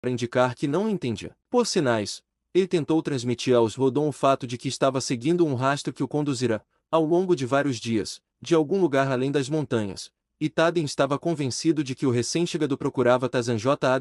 para indicar que não entendia. Por sinais, ele tentou transmitir aos Rodon o fato de que estava seguindo um rastro que o conduzira, ao longo de vários dias, de algum lugar além das montanhas, e Tadem estava convencido de que o recém-chegado procurava Tazan J.A.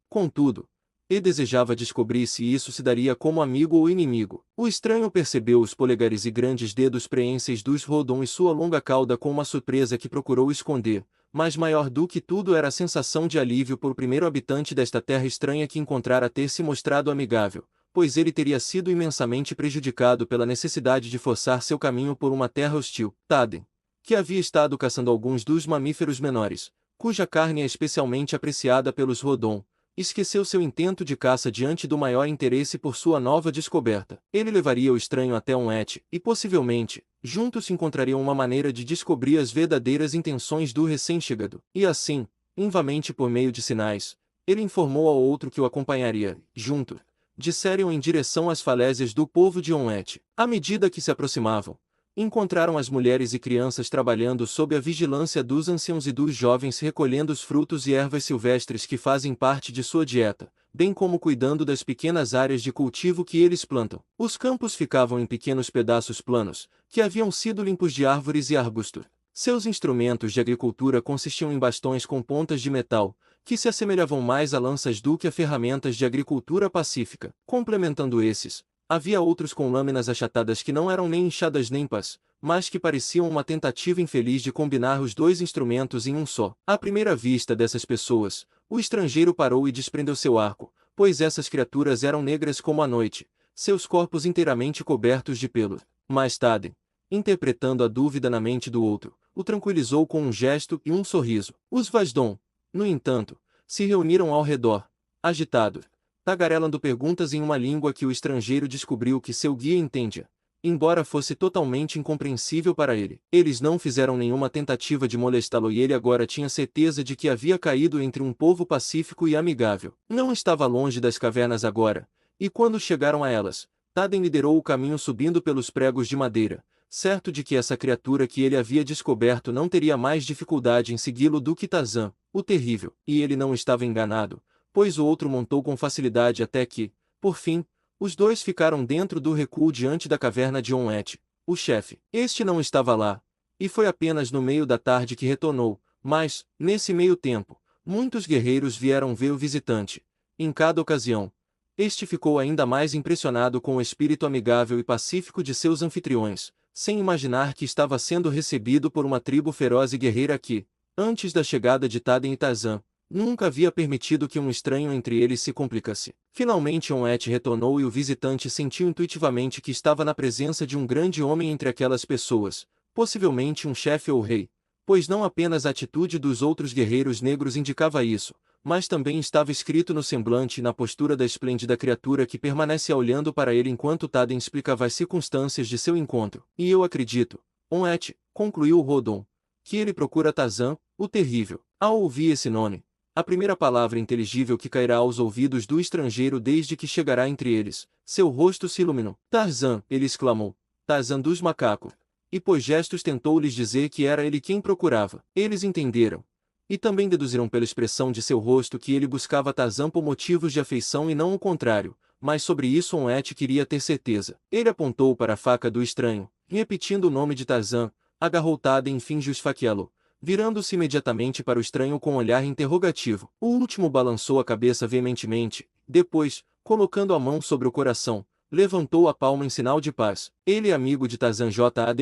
Contudo, ele desejava descobrir se isso se daria como amigo ou inimigo. O estranho percebeu os polegares e grandes dedos preenses dos Rodon e sua longa cauda com uma surpresa que procurou esconder, mas maior do que tudo era a sensação de alívio por o primeiro habitante desta terra estranha que encontrara ter se mostrado amigável, pois ele teria sido imensamente prejudicado pela necessidade de forçar seu caminho por uma terra hostil. Tadem, que havia estado caçando alguns dos mamíferos menores, cuja carne é especialmente apreciada pelos Rodon, esqueceu seu intento de caça diante do maior interesse por sua nova descoberta. Ele levaria o estranho até um et, e possivelmente, juntos encontrariam uma maneira de descobrir as verdadeiras intenções do recém-chegado. E assim, invamente por meio de sinais, ele informou ao outro que o acompanharia. Juntos, disseram em direção às falésias do povo de Onete. À medida que se aproximavam, encontraram as mulheres e crianças trabalhando sob a vigilância dos anciãos e dos jovens recolhendo os frutos e ervas silvestres que fazem parte de sua dieta, bem como cuidando das pequenas áreas de cultivo que eles plantam. Os campos ficavam em pequenos pedaços planos, que haviam sido limpos de árvores e arbustos. Seus instrumentos de agricultura consistiam em bastões com pontas de metal, que se assemelhavam mais a lanças do que a ferramentas de agricultura pacífica. Complementando esses, havia outros com lâminas achatadas que não eram nem enxadas nem pás, mas que pareciam uma tentativa infeliz de combinar os dois instrumentos em um só. À primeira vista dessas pessoas, o estrangeiro parou e desprendeu seu arco, pois essas criaturas eram negras como a noite, seus corpos inteiramente cobertos de pelo. Mais tarde, interpretando a dúvida na mente do outro, o tranquilizou com um gesto e um sorriso. Os Vasdon, no entanto, se reuniram ao redor, agitados, tagarelando perguntas em uma língua que o estrangeiro descobriu que seu guia entendia, embora fosse totalmente incompreensível para ele. Eles não fizeram nenhuma tentativa de molestá-lo e ele agora tinha certeza de que havia caído entre um povo pacífico e amigável. Não estava longe das cavernas agora, e quando chegaram a elas, Tadem liderou o caminho subindo pelos pregos de madeira, certo de que essa criatura que ele havia descoberto não teria mais dificuldade em segui-lo do que Tazan, o terrível. E ele não estava enganado, pois o outro montou com facilidade até que, por fim, os dois ficaram dentro do recuo diante da caverna de Onete, o chefe. Este não estava lá, e foi apenas no meio da tarde que retornou, mas, nesse meio tempo, muitos guerreiros vieram ver o visitante. Em cada ocasião, este ficou ainda mais impressionado com o espírito amigável e pacífico de seus anfitriões, sem imaginar que estava sendo recebido por uma tribo feroz e guerreira que, antes da chegada de Tadem e Tarzan, nunca havia permitido que um estranho entre eles se complicasse. Finalmente Onete retornou e o visitante sentiu intuitivamente que estava na presença de um grande homem entre aquelas pessoas, possivelmente um chefe ou rei, pois não apenas a atitude dos outros guerreiros negros indicava isso, mas também estava escrito no semblante e na postura da esplêndida criatura que permanece olhando para ele enquanto Tadem explicava as circunstâncias de seu encontro. E eu acredito, Onete, concluiu Rodon, que ele procura Tarzan, o terrível. Ao ouvir esse nome, a primeira palavra inteligível que cairá aos ouvidos do estrangeiro desde que chegará entre eles, seu rosto se iluminou. Tarzan, ele exclamou, Tarzan dos macacos. E por gestos tentou-lhes dizer que era ele quem procurava. Eles entenderam. E também deduziram pela expressão de seu rosto que ele buscava Tarzan por motivos de afeição e não o contrário, mas sobre isso Onete queria ter certeza. Ele apontou para a faca do estranho, e repetindo o nome de Tarzan, agarrou Tadem e fingiu esfaqueá-lo, virando-se imediatamente para o estranho com um olhar interrogativo. O último balançou a cabeça veementemente, depois, colocando a mão sobre o coração, levantou a palma em sinal de paz. Ele é amigo de Tarzan J.A.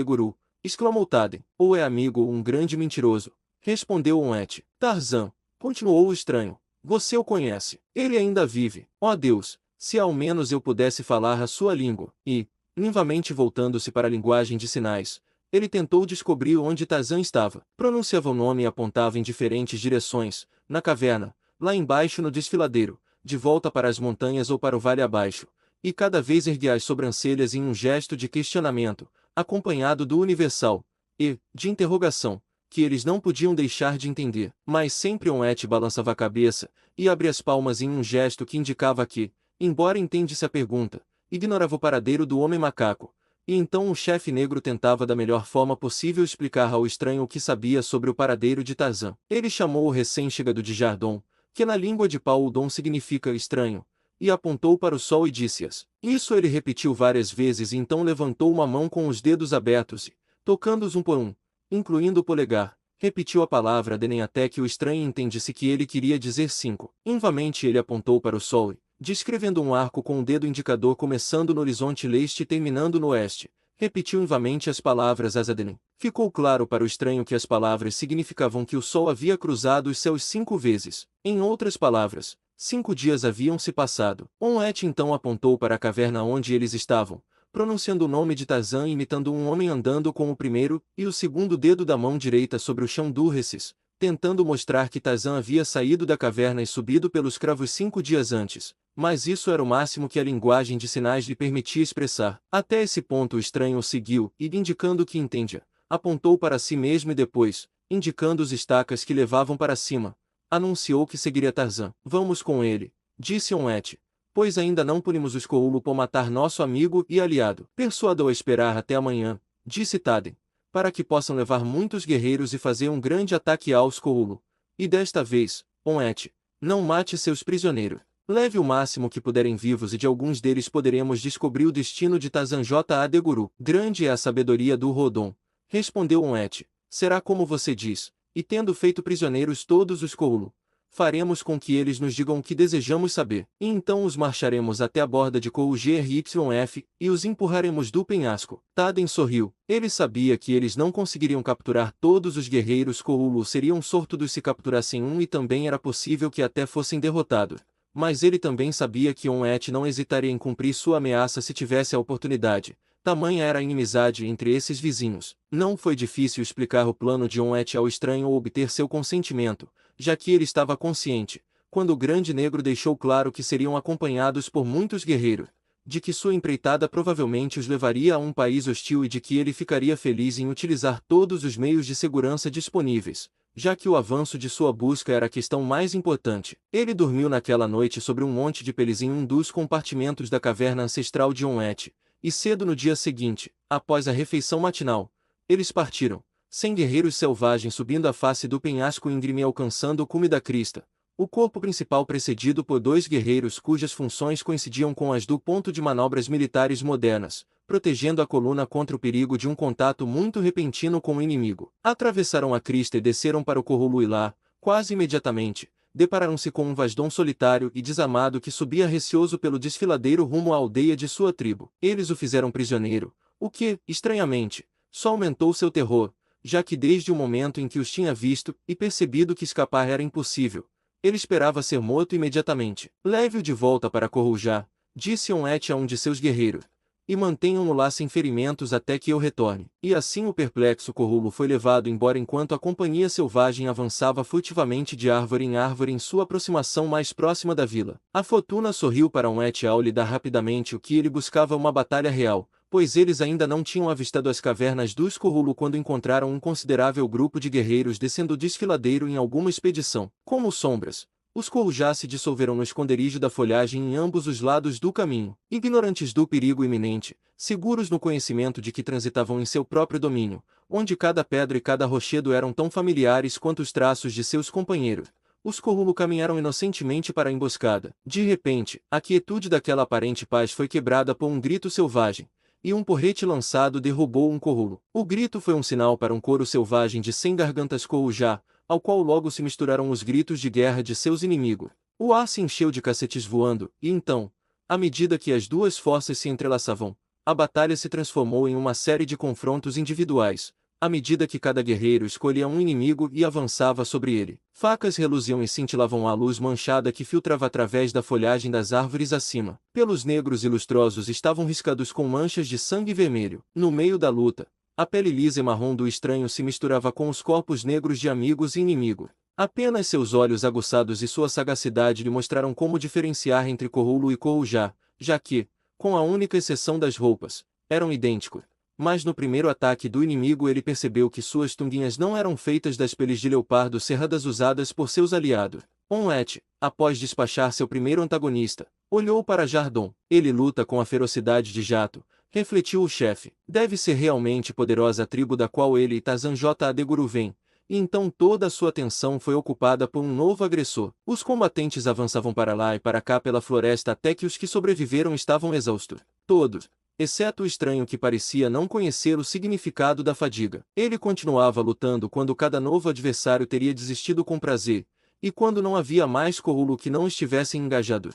exclamou Tadem. Ou é amigo ou um grande mentiroso, respondeu Onete. Tarzan, continuou o estranho, você o conhece. Ele ainda vive. Ó Deus, se ao menos eu pudesse falar a sua língua. E, vivamente voltando-se para a linguagem de sinais, ele tentou descobrir onde Tarzan estava. Pronunciava o nome e apontava em diferentes direções, na caverna, lá embaixo no desfiladeiro, de volta para as montanhas ou para o vale abaixo, e cada vez erguia as sobrancelhas em um gesto de questionamento, acompanhado do universal, e, de interrogação, que eles não podiam deixar de entender. Mas sempre Onete balançava a cabeça, e abria as palmas em um gesto que indicava que, embora entendesse a pergunta, ignorava o paradeiro do homem macaco. E então o chefe negro tentava da melhor forma possível explicar ao estranho o que sabia sobre o paradeiro de Tarzan. Ele chamou o recém-chegado de Jardon, que na língua de Paudon significa estranho, e apontou para o sol e disse-as. Isso ele repetiu várias vezes e então levantou uma mão com os dedos abertos e, tocando-os um por um, incluindo o polegar, repetiu a palavra Adenem até que o estranho entendesse que ele queria dizer 5. Invamente ele apontou para o sol e, descrevendo um arco com o dedo indicador começando no horizonte leste e terminando no oeste, repetiu invamente as palavras Azadenem. Ficou claro para o estranho que as palavras significavam que o sol havia cruzado os céus 5 vezes. Em outras palavras, 5 dias haviam se passado. Onlet então apontou para a caverna onde eles estavam, pronunciando o nome de Tarzan e imitando um homem andando com o primeiro e o segundo dedo da mão direita sobre o chão do Ressis, tentando mostrar que Tarzan havia saído da caverna e subido pelos cravos 5 dias antes. Mas isso era o máximo que a linguagem de sinais lhe permitia expressar. Até esse ponto o estranho o seguiu e, indicando que entendia, apontou para si mesmo e depois, indicando os estacas que levavam para cima, anunciou que seguiria Tarzan. Vamos com ele, disse Onlet, pois ainda não punimos o Skoulu por matar nosso amigo e aliado. Persuada-o a esperar até amanhã, disse Tadem, para que possam levar muitos guerreiros e fazer um grande ataque ao Skoulu. E desta vez, Onlet, não mate seus prisioneiros. Leve o máximo que puderem vivos e de alguns deles poderemos descobrir o destino de Tarzan J. Deguru. Grande é a sabedoria do Rodon, respondeu Onlet. Será como você diz, e tendo feito prisioneiros todos os Skoulu, faremos com que eles nos digam o que desejamos saber. E então os marcharemos até a borda de Kougryf e os empurraremos do penhasco. Tadem sorriu. Ele sabia que eles não conseguiriam capturar todos os guerreiros Skoulu, seriam sortudos se capturassem um e também era possível que até fossem derrotados. Mas ele também sabia que Onlet não hesitaria em cumprir sua ameaça se tivesse a oportunidade. Tamanha era a inimizade entre esses vizinhos. Não foi difícil explicar o plano de Onlet ao estranho ou obter seu consentimento, já que ele estava consciente, quando o grande negro deixou claro que seriam acompanhados por muitos guerreiros, de que sua empreitada provavelmente os levaria a um país hostil e de que ele ficaria feliz em utilizar todos os meios de segurança disponíveis, já que o avanço de sua busca era a questão mais importante. Ele dormiu naquela noite sobre um monte de peles em um dos compartimentos da caverna ancestral de Onlet, e cedo no dia seguinte, após a refeição matinal, eles partiram, 100 guerreiros selvagens subindo a face do penhasco íngreme alcançando o cume da crista, o corpo principal precedido por 2 guerreiros cujas funções coincidiam com as do ponto de manobras militares modernas, protegendo a coluna contra o perigo de um contato muito repentino com o inimigo. Atravessaram a crista e desceram para o Corrulu e lá, quase imediatamente, depararam-se com um Vasdon solitário e desamado que subia receoso pelo desfiladeiro rumo à aldeia de sua tribo. Eles o fizeram prisioneiro, o que, estranhamente, só aumentou seu terror, já que desde o momento em que os tinha visto e percebido que escapar era impossível, ele esperava ser morto imediatamente. Leve-o de volta para Corrujá, disse Onlet a um de seus guerreiros, e mantenham-no lá sem ferimentos até que eu retorne. E assim o perplexo Corrulo foi levado embora enquanto a companhia selvagem avançava furtivamente de árvore em sua aproximação mais próxima da vila. A fortuna sorriu para Onlet ao lhe dar rapidamente o que ele buscava, uma batalha real, pois eles ainda não tinham avistado as cavernas dos Corrulo quando encontraram um considerável grupo de guerreiros descendo o desfiladeiro em alguma expedição. Como sombras, os Corujá se dissolveram no esconderijo da folhagem em ambos os lados do caminho, ignorantes do perigo iminente, seguros no conhecimento de que transitavam em seu próprio domínio, onde cada pedra e cada rochedo eram tão familiares quanto os traços de seus companheiros. Os Corrulo caminharam inocentemente para a emboscada. De repente, a quietude daquela aparente paz foi quebrada por um grito selvagem, e um porrete lançado derrubou um Corrulo. O grito foi um sinal para um coro selvagem de 100 gargantas Corujá, ao qual logo se misturaram os gritos de guerra de seus inimigos. O ar se encheu de cacetes voando, e então, à medida que as duas forças se entrelaçavam, a batalha se transformou em uma série de confrontos individuais, à medida que cada guerreiro escolhia um inimigo e avançava sobre ele. Facas reluziam e cintilavam à luz manchada que filtrava através da folhagem das árvores acima. Pelos negros e lustrosos estavam riscados com manchas de sangue vermelho. No meio da luta, a pele lisa e marrom do estranho se misturava com os corpos negros de amigos e inimigos. Apenas seus olhos aguçados e sua sagacidade lhe mostraram como diferenciar entre Corrulo e Corujá, já que, com a única exceção das roupas, eram idênticos. Mas no primeiro ataque do inimigo ele percebeu que suas tunguinhas não eram feitas das peles de leopardo cerradas usadas por seus aliados. Onlet, após despachar seu primeiro antagonista, olhou para Jardon. Ele luta com a ferocidade de jato, refletiu o chefe. Deve ser realmente poderosa a tribo da qual ele e Tarzan J. Deguru vêm, e então toda a sua atenção foi ocupada por um novo agressor. Os combatentes avançavam para lá e para cá pela floresta até que os que sobreviveram estavam exaustos. Todos, exceto o estranho que parecia não conhecer o significado da fadiga. Ele continuava lutando quando cada novo adversário teria desistido com prazer, e quando não havia mais Corrulo que não estivesse engajado.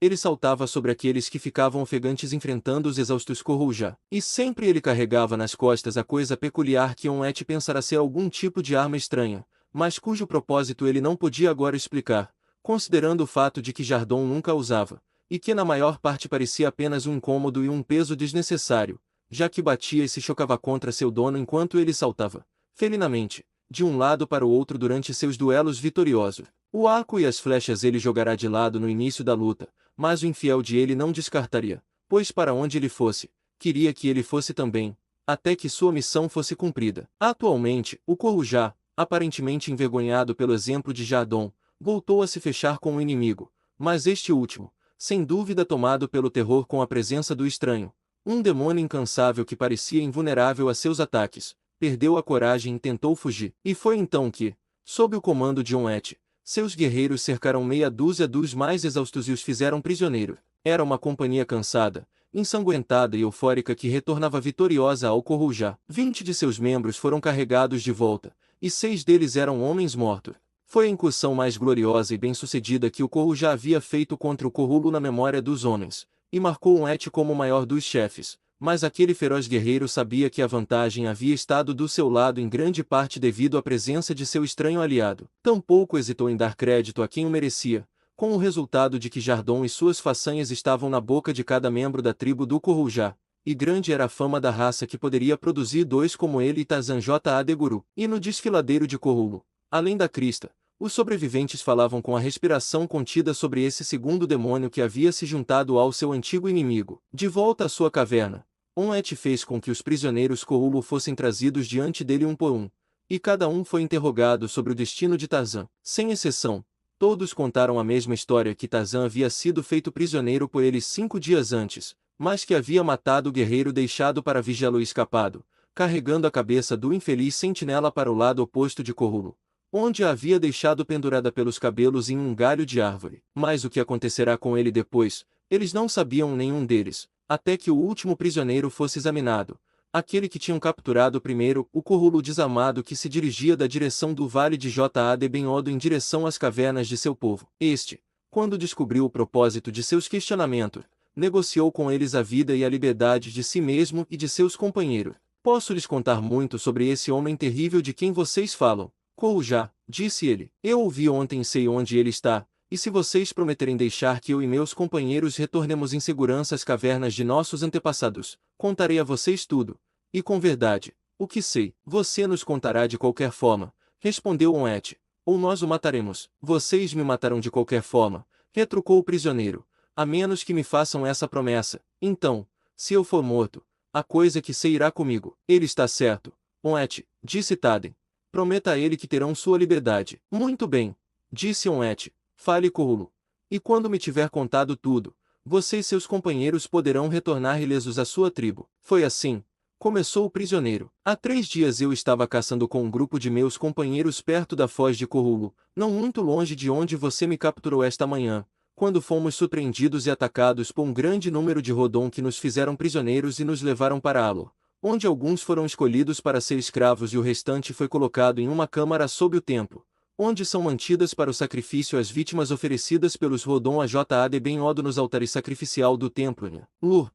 Ele saltava sobre aqueles que ficavam ofegantes enfrentando os exaustos Corujá. E sempre ele carregava nas costas a coisa peculiar que Et pensara ser algum tipo de arma estranha, mas cujo propósito ele não podia agora explicar, considerando o fato de que Jardon nunca a usava, e que na maior parte parecia apenas um incômodo e um peso desnecessário, já que batia e se chocava contra seu dono enquanto ele saltava, felinamente, de um lado para o outro durante seus duelos vitoriosos. O arco e as flechas ele jogará de lado no início da luta, mas o infiel de ele não descartaria, pois para onde ele fosse, queria que ele fosse também, até que sua missão fosse cumprida. Atualmente, o Corujá, aparentemente envergonhado pelo exemplo de Jardon, voltou a se fechar com o inimigo, mas este último, sem dúvida tomado pelo terror com a presença do estranho, um demônio incansável que parecia invulnerável a seus ataques, perdeu a coragem e tentou fugir. E foi então que, sob o comando de Et, seus guerreiros cercaram meia dúzia dos mais exaustos e os fizeram prisioneiros. Era uma companhia cansada, ensanguentada e eufórica que retornava vitoriosa ao Corujá. 20 de seus membros foram carregados de volta, e 6 deles eram homens mortos. Foi a incursão mais gloriosa e bem-sucedida que o Corujá havia feito contra o Corrulo na memória dos homens, e marcou Et como o maior dos chefes. Mas aquele feroz guerreiro sabia que a vantagem havia estado do seu lado em grande parte devido à presença de seu estranho aliado. Tampouco hesitou em dar crédito a quem o merecia, com o resultado de que Jardon e suas façanhas estavam na boca de cada membro da tribo do Corujá, e grande era a fama da raça que poderia produzir dois como ele e Tazan J. de Guru. E no desfiladeiro de Corrulo, além da crista, os sobreviventes falavam com a respiração contida sobre esse segundo demônio que havia se juntado ao seu antigo inimigo. De volta à sua caverna, Et fez com que os prisioneiros Corrulo fossem trazidos diante dele um por um, e cada um foi interrogado sobre o destino de Tazan. Sem exceção, todos contaram a mesma história: que Tazan havia sido feito prisioneiro por eles 5 dias antes, mas que havia matado o guerreiro deixado para vigiá-lo e escapado, carregando a cabeça do infeliz sentinela para o lado oposto de Corrulo, onde a havia deixado pendurada pelos cabelos em um galho de árvore. Mas o que acontecerá com ele depois, eles não sabiam nenhum deles, até que o último prisioneiro fosse examinado, aquele que tinham capturado primeiro, o Corrulo desamado que se dirigia da direção do vale de Jad Ben-Odo em direção às cavernas de seu povo. Este, quando descobriu o propósito de seus questionamentos, negociou com eles a vida e a liberdade de si mesmo e de seus companheiros. Posso lhes contar muito sobre esse homem terrível de quem vocês falam, Corujá, disse ele. Eu ouvi ontem e sei onde ele está. E se vocês prometerem deixar que eu e meus companheiros retornemos em segurança às cavernas de nossos antepassados, contarei a vocês tudo, e com verdade, o que sei. Você nos contará de qualquer forma, respondeu Et, ou nós o mataremos. Vocês me matarão de qualquer forma, retrucou o prisioneiro, a menos que me façam essa promessa. Então, se eu for morto, a coisa que sei irá comigo. Ele está certo, Et, disse Tadem. Prometa a ele que terão sua liberdade. Muito bem, disse Et. Fale Corrulo. E quando me tiver contado tudo, você e seus companheiros poderão retornar ilesos à sua tribo. Foi assim, começou o prisioneiro. Há 3 dias eu estava caçando com um grupo de meus companheiros perto da foz de Corrulo, não muito longe de onde você me capturou esta manhã, quando fomos surpreendidos e atacados por um grande número de Rodon que nos fizeram prisioneiros e nos levaram para Alor, onde alguns foram escolhidos para ser escravos e o restante foi colocado em uma câmara sob o templo, onde são mantidas para o sacrifício as vítimas oferecidas pelos Rodon a Jad Ben-Odo nos altares sacrificial do templo.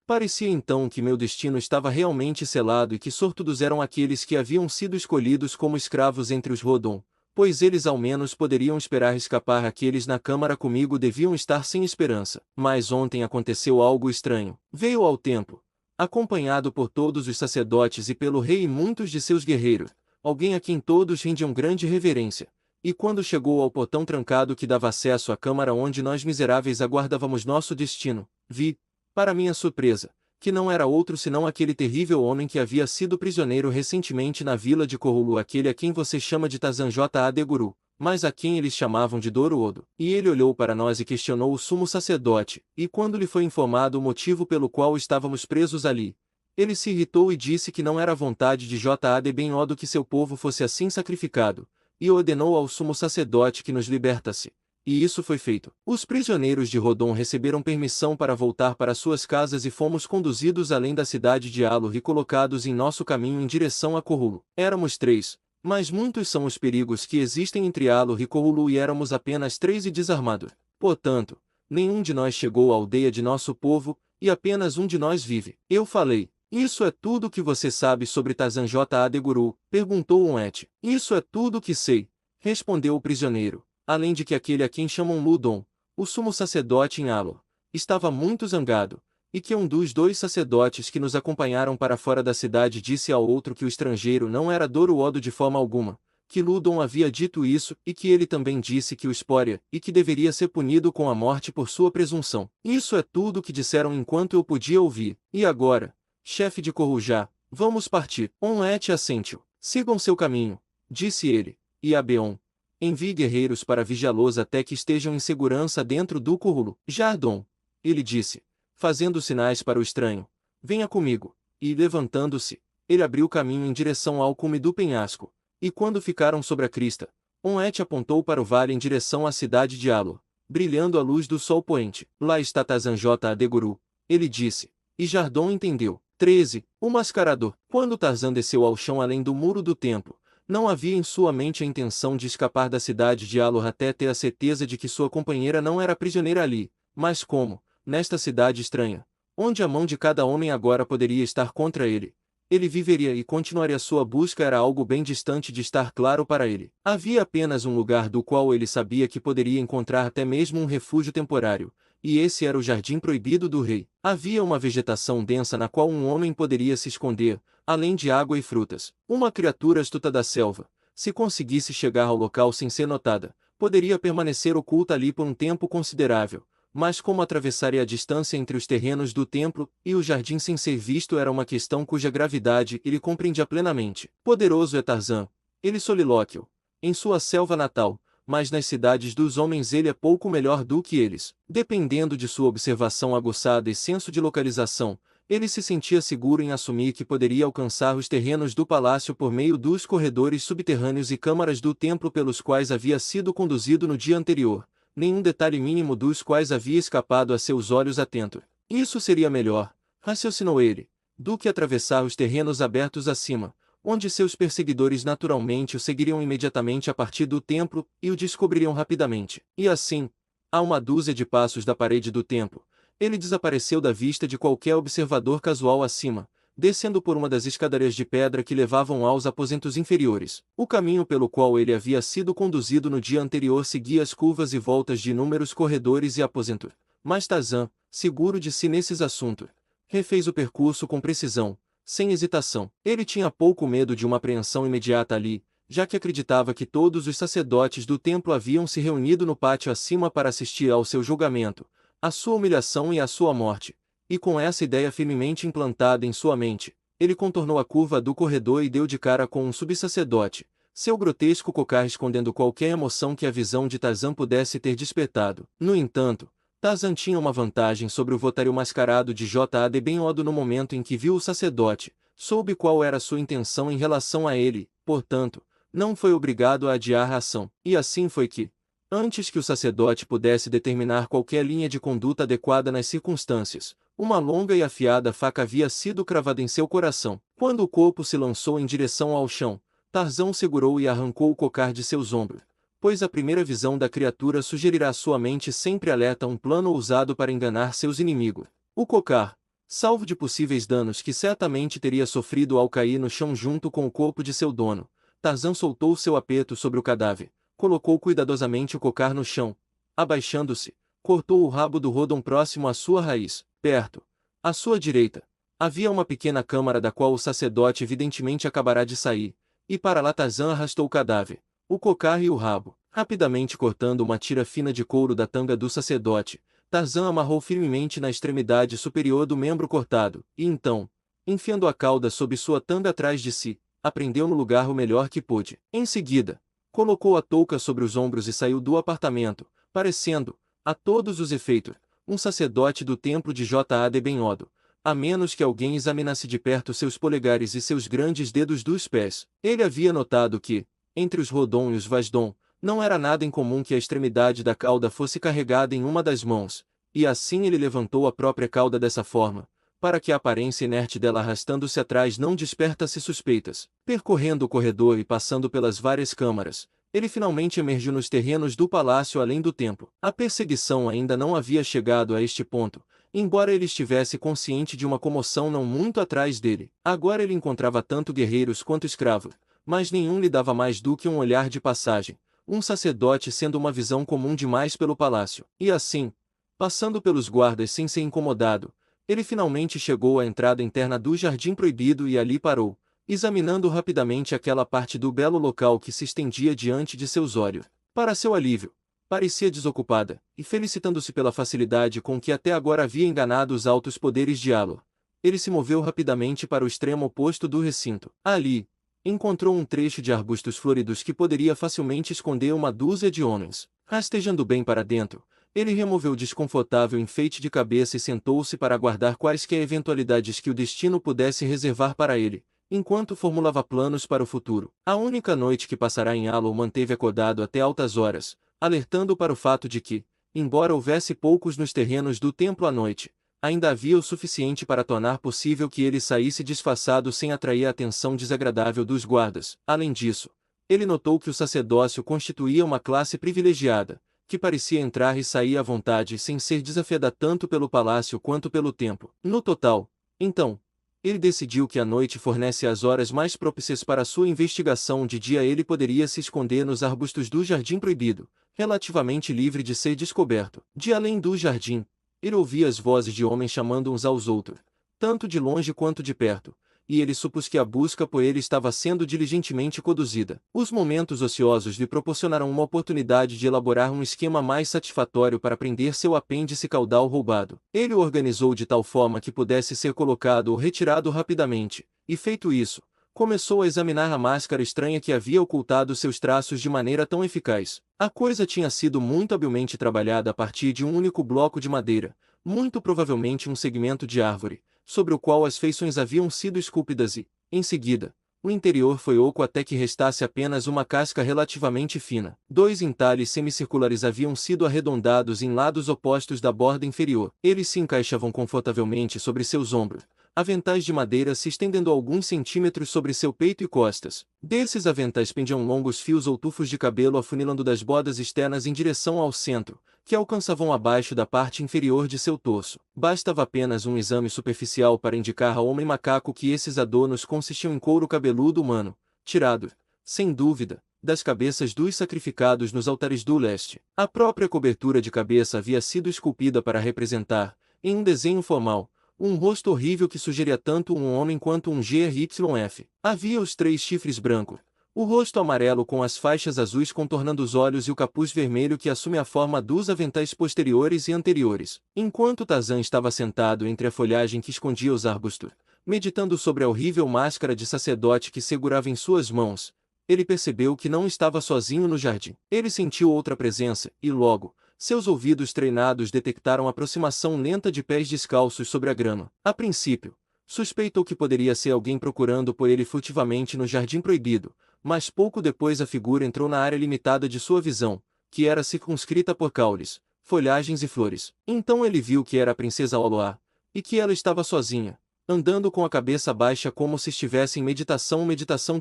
Parecia então que meu destino estava realmente selado e que sortudos eram aqueles que haviam sido escolhidos como escravos entre os Rodon, pois eles ao menos poderiam esperar escapar. Aqueles na câmara comigo deviam estar sem esperança. Mas ontem aconteceu algo estranho. Veio ao templo, acompanhado por todos os sacerdotes e pelo rei e muitos de seus guerreiros, alguém a quem todos rendiam grande reverência. E quando chegou ao portão trancado que dava acesso à câmara onde nós miseráveis aguardávamos nosso destino, vi, para minha surpresa, que não era outro senão aquele terrível homem que havia sido prisioneiro recentemente na vila de Corrulo, aquele a quem você chama de Tazan J. Guru, mas a quem eles chamavam de Doro-Odo. E ele olhou para nós e questionou o sumo sacerdote, e quando lhe foi informado o motivo pelo qual estávamos presos ali, ele se irritou e disse que não era vontade de Jad Ben-Odo que seu povo fosse assim sacrificado, e ordenou ao sumo sacerdote que nos libertasse. E isso foi feito. Os prisioneiros de Rodon receberam permissão para voltar para suas casas e fomos conduzidos além da cidade de Alor e colocados em nosso caminho em direção a Corrulo. Éramos 3, mas muitos são os perigos que existem entre Alor e Corrulo e éramos apenas 3 e desarmados. Portanto, nenhum de nós chegou à aldeia de nosso povo, e apenas um de nós vive. Eu falei, isso é tudo que você sabe sobre Tarzan J. Adeguru? Perguntou Onwet. Isso é tudo que sei, respondeu o prisioneiro. Além de que aquele a quem chamam Ludon, o sumo sacerdote em Alor, estava muito zangado, e que um dos 2 sacerdotes que nos acompanharam para fora da cidade disse ao outro que o estrangeiro não era Doruodo de forma alguma, que Ludon havia dito isso e que ele também disse que o espória e que deveria ser punido com a morte por sua presunção. Isso é tudo o que disseram enquanto eu podia ouvir. E agora, chefe de Corujá, vamos partir. Onwet assentiu. Sigam seu caminho, disse ele, e Abeon, envie guerreiros para vigiá-los até que estejam em segurança dentro do Corrulo. Jardon, ele disse, fazendo sinais para o estranho, venha comigo. E levantando-se, ele abriu caminho em direção ao cume do penhasco. E quando ficaram sobre a crista, Onwet apontou para o vale em direção à cidade de Alor, brilhando à luz do sol poente. Lá está Tarzan J. Adeguru, ele disse, e Jardon entendeu. 13. O mascarador. Quando Tarzan desceu ao chão além do muro do templo, não havia em sua mente a intenção de escapar da cidade de Alor até ter a certeza de que sua companheira não era prisioneira ali, mas como, nesta cidade estranha, onde a mão de cada homem agora poderia estar contra ele, ele viveria e continuaria sua busca era algo bem distante de estar claro para ele. Havia apenas um lugar do qual ele sabia que poderia encontrar até mesmo um refúgio temporário, e esse era o Jardim Proibido do Rei. Havia uma vegetação densa na qual um homem poderia se esconder, além de água e frutas. Uma criatura astuta da selva, se conseguisse chegar ao local sem ser notada, poderia permanecer oculta ali por um tempo considerável. Mas como atravessaria a distância entre os terrenos do templo e o jardim sem ser visto era uma questão cuja gravidade ele compreendia plenamente. Poderoso é Tarzan, ele soliloquiou, em sua selva natal, mas nas cidades dos homens ele é pouco melhor do que eles. Dependendo de sua observação aguçada e senso de localização, ele se sentia seguro em assumir que poderia alcançar os terrenos do palácio por meio dos corredores subterrâneos e câmaras do templo pelos quais havia sido conduzido no dia anterior, nenhum detalhe mínimo dos quais havia escapado a seus olhos atentos. Isso seria melhor, raciocinou ele, do que atravessar os terrenos abertos acima, onde seus perseguidores naturalmente o seguiriam imediatamente a partir do templo e o descobririam rapidamente. E assim, a uma dúzia de passos da parede do templo, ele desapareceu da vista de qualquer observador casual acima, descendo por uma das escadarias de pedra que levavam aos aposentos inferiores. O caminho pelo qual ele havia sido conduzido no dia anterior seguia as curvas e voltas de inúmeros corredores e aposentos. Mas Tarzan, seguro de si nesses assuntos, refez o percurso com precisão, sem hesitação. Ele tinha pouco medo de uma apreensão imediata ali, já que acreditava que todos os sacerdotes do templo haviam se reunido no pátio acima para assistir ao seu julgamento, à sua humilhação e à sua morte. E com essa ideia firmemente implantada em sua mente, ele contornou a curva do corredor e deu de cara com um subsacerdote, seu grotesco cocar escondendo qualquer emoção que a visão de Tarzan pudesse ter despertado. No entanto, Tarzan tinha uma vantagem sobre o votário mascarado de J.A.D. Beniodo no momento em que viu o sacerdote, soube qual era sua intenção em relação a ele, portanto, não foi obrigado a adiar a ação. E assim foi que, antes que o sacerdote pudesse determinar qualquer linha de conduta adequada nas circunstâncias, uma longa e afiada faca havia sido cravada em seu coração. Quando o corpo se lançou em direção ao chão, Tarzan o segurou e arrancou o cocar de seus ombros, pois a primeira visão da criatura sugerirá à sua mente sempre alerta um plano ousado para enganar seus inimigos. O cocar, salvo de possíveis danos que certamente teria sofrido ao cair no chão junto com o corpo de seu dono, Tarzan soltou seu apeto sobre o cadáver, colocou cuidadosamente o cocar no chão, abaixando-se, cortou o rabo do Rodon próximo à sua raiz. Perto, à sua direita, havia uma pequena câmara da qual o sacerdote evidentemente acabará de sair, e para lá Tarzan arrastou o cadáver, o cocar e o rabo. Rapidamente cortando uma tira fina de couro da tanga do sacerdote, Tarzan amarrou firmemente na extremidade superior do membro cortado, e então, enfiando a cauda sob sua tanga atrás de si, prendeu no lugar o melhor que pôde. Em seguida, colocou a touca sobre os ombros e saiu do apartamento, parecendo, a todos os efeitos, um sacerdote do templo de J.A.D. Beniodo, a menos que alguém examinasse de perto seus polegares e seus grandes dedos dos pés. Ele havia notado que, entre os Rodon e os Vasdon, não era nada incomum que a extremidade da cauda fosse carregada em uma das mãos, e assim ele levantou a própria cauda dessa forma, para que a aparência inerte dela arrastando-se atrás não despertasse suspeitas. Percorrendo o corredor e passando pelas várias câmaras, ele finalmente emergiu nos terrenos do palácio além do templo. A perseguição ainda não havia chegado a este ponto, embora ele estivesse consciente de uma comoção não muito atrás dele. Agora ele encontrava tanto guerreiros quanto escravos, mas nenhum lhe dava mais do que um olhar de passagem, um sacerdote sendo uma visão comum demais pelo palácio. E assim, passando pelos guardas sem ser incomodado, ele finalmente chegou à entrada interna do Jardim Proibido e ali parou, examinando rapidamente aquela parte do belo local que se estendia diante de seus olhos. Para seu alívio, parecia desocupada, e felicitando-se pela facilidade com que até agora havia enganado os altos poderes de Alor, ele se moveu rapidamente para o extremo oposto do recinto. Ali, encontrou um trecho de arbustos floridos que poderia facilmente esconder uma dúzia de homens. Rastejando bem para dentro, ele removeu o desconfortável enfeite de cabeça e sentou-se para aguardar quaisquer eventualidades que o destino pudesse reservar para ele, enquanto formulava planos para o futuro. A única noite que passará em Alor manteve acordado até altas horas, alertando para o fato de que, embora houvesse poucos nos terrenos do templo à noite, ainda havia o suficiente para tornar possível que ele saísse disfarçado sem atrair a atenção desagradável dos guardas. Além disso, ele notou que o sacerdócio constituía uma classe privilegiada, que parecia entrar e sair à vontade sem ser desafiada tanto pelo palácio quanto pelo templo. No total, então, ele decidiu que a noite fornece as horas mais propícias para sua investigação. De dia ele poderia se esconder nos arbustos do Jardim Proibido, relativamente livre de ser descoberto. De além do jardim, ele ouvia as vozes de homens chamando uns aos outros, tanto de longe quanto de perto, e ele supôs que a busca por ele estava sendo diligentemente conduzida. Os momentos ociosos lhe proporcionaram uma oportunidade de elaborar um esquema mais satisfatório para prender seu apêndice caudal roubado. Ele o organizou de tal forma que pudesse ser colocado ou retirado rapidamente, e feito isso, começou a examinar a máscara estranha que havia ocultado seus traços de maneira tão eficaz. A coisa tinha sido muito habilmente trabalhada a partir de um único bloco de madeira, muito provavelmente um segmento de árvore, sobre o qual as feições haviam sido esculpidas e, em seguida, o interior foi oco até que restasse apenas uma casca relativamente fina. Dois entalhes semicirculares haviam sido arredondados em lados opostos da borda inferior. Eles se encaixavam confortavelmente sobre seus ombros, aventais de madeira se estendendo alguns centímetros sobre seu peito e costas. Desses aventais pendiam longos fios ou tufos de cabelo afunilando das bordas externas em direção ao centro, que alcançavam abaixo da parte inferior de seu torso. Bastava apenas um exame superficial para indicar ao homem macaco que esses adornos consistiam em couro cabeludo humano, tirado, sem dúvida, das cabeças dos sacrificados nos altares do leste. A própria cobertura de cabeça havia sido esculpida para representar, em um desenho formal, um rosto horrível que sugeria tanto um homem quanto um GRYF. Havia os 3 chifres brancos, o rosto amarelo com as faixas azuis contornando os olhos e o capuz vermelho que assume a forma dos aventais posteriores e anteriores. Enquanto Tarzan estava sentado entre a folhagem que escondia os arbustos, meditando sobre a horrível máscara de sacerdote que segurava em suas mãos, ele percebeu que não estava sozinho no jardim. Ele sentiu outra presença, e logo, seus ouvidos treinados detectaram a aproximação lenta de pés descalços sobre a grama. A princípio, suspeitou que poderia ser alguém procurando por ele furtivamente no Jardim Proibido, mas pouco depois a figura entrou na área limitada de sua visão, que era circunscrita por caules, folhagens e flores. Então ele viu que era a princesa Aloá, e que ela estava sozinha, andando com a cabeça baixa como se estivesse em meditação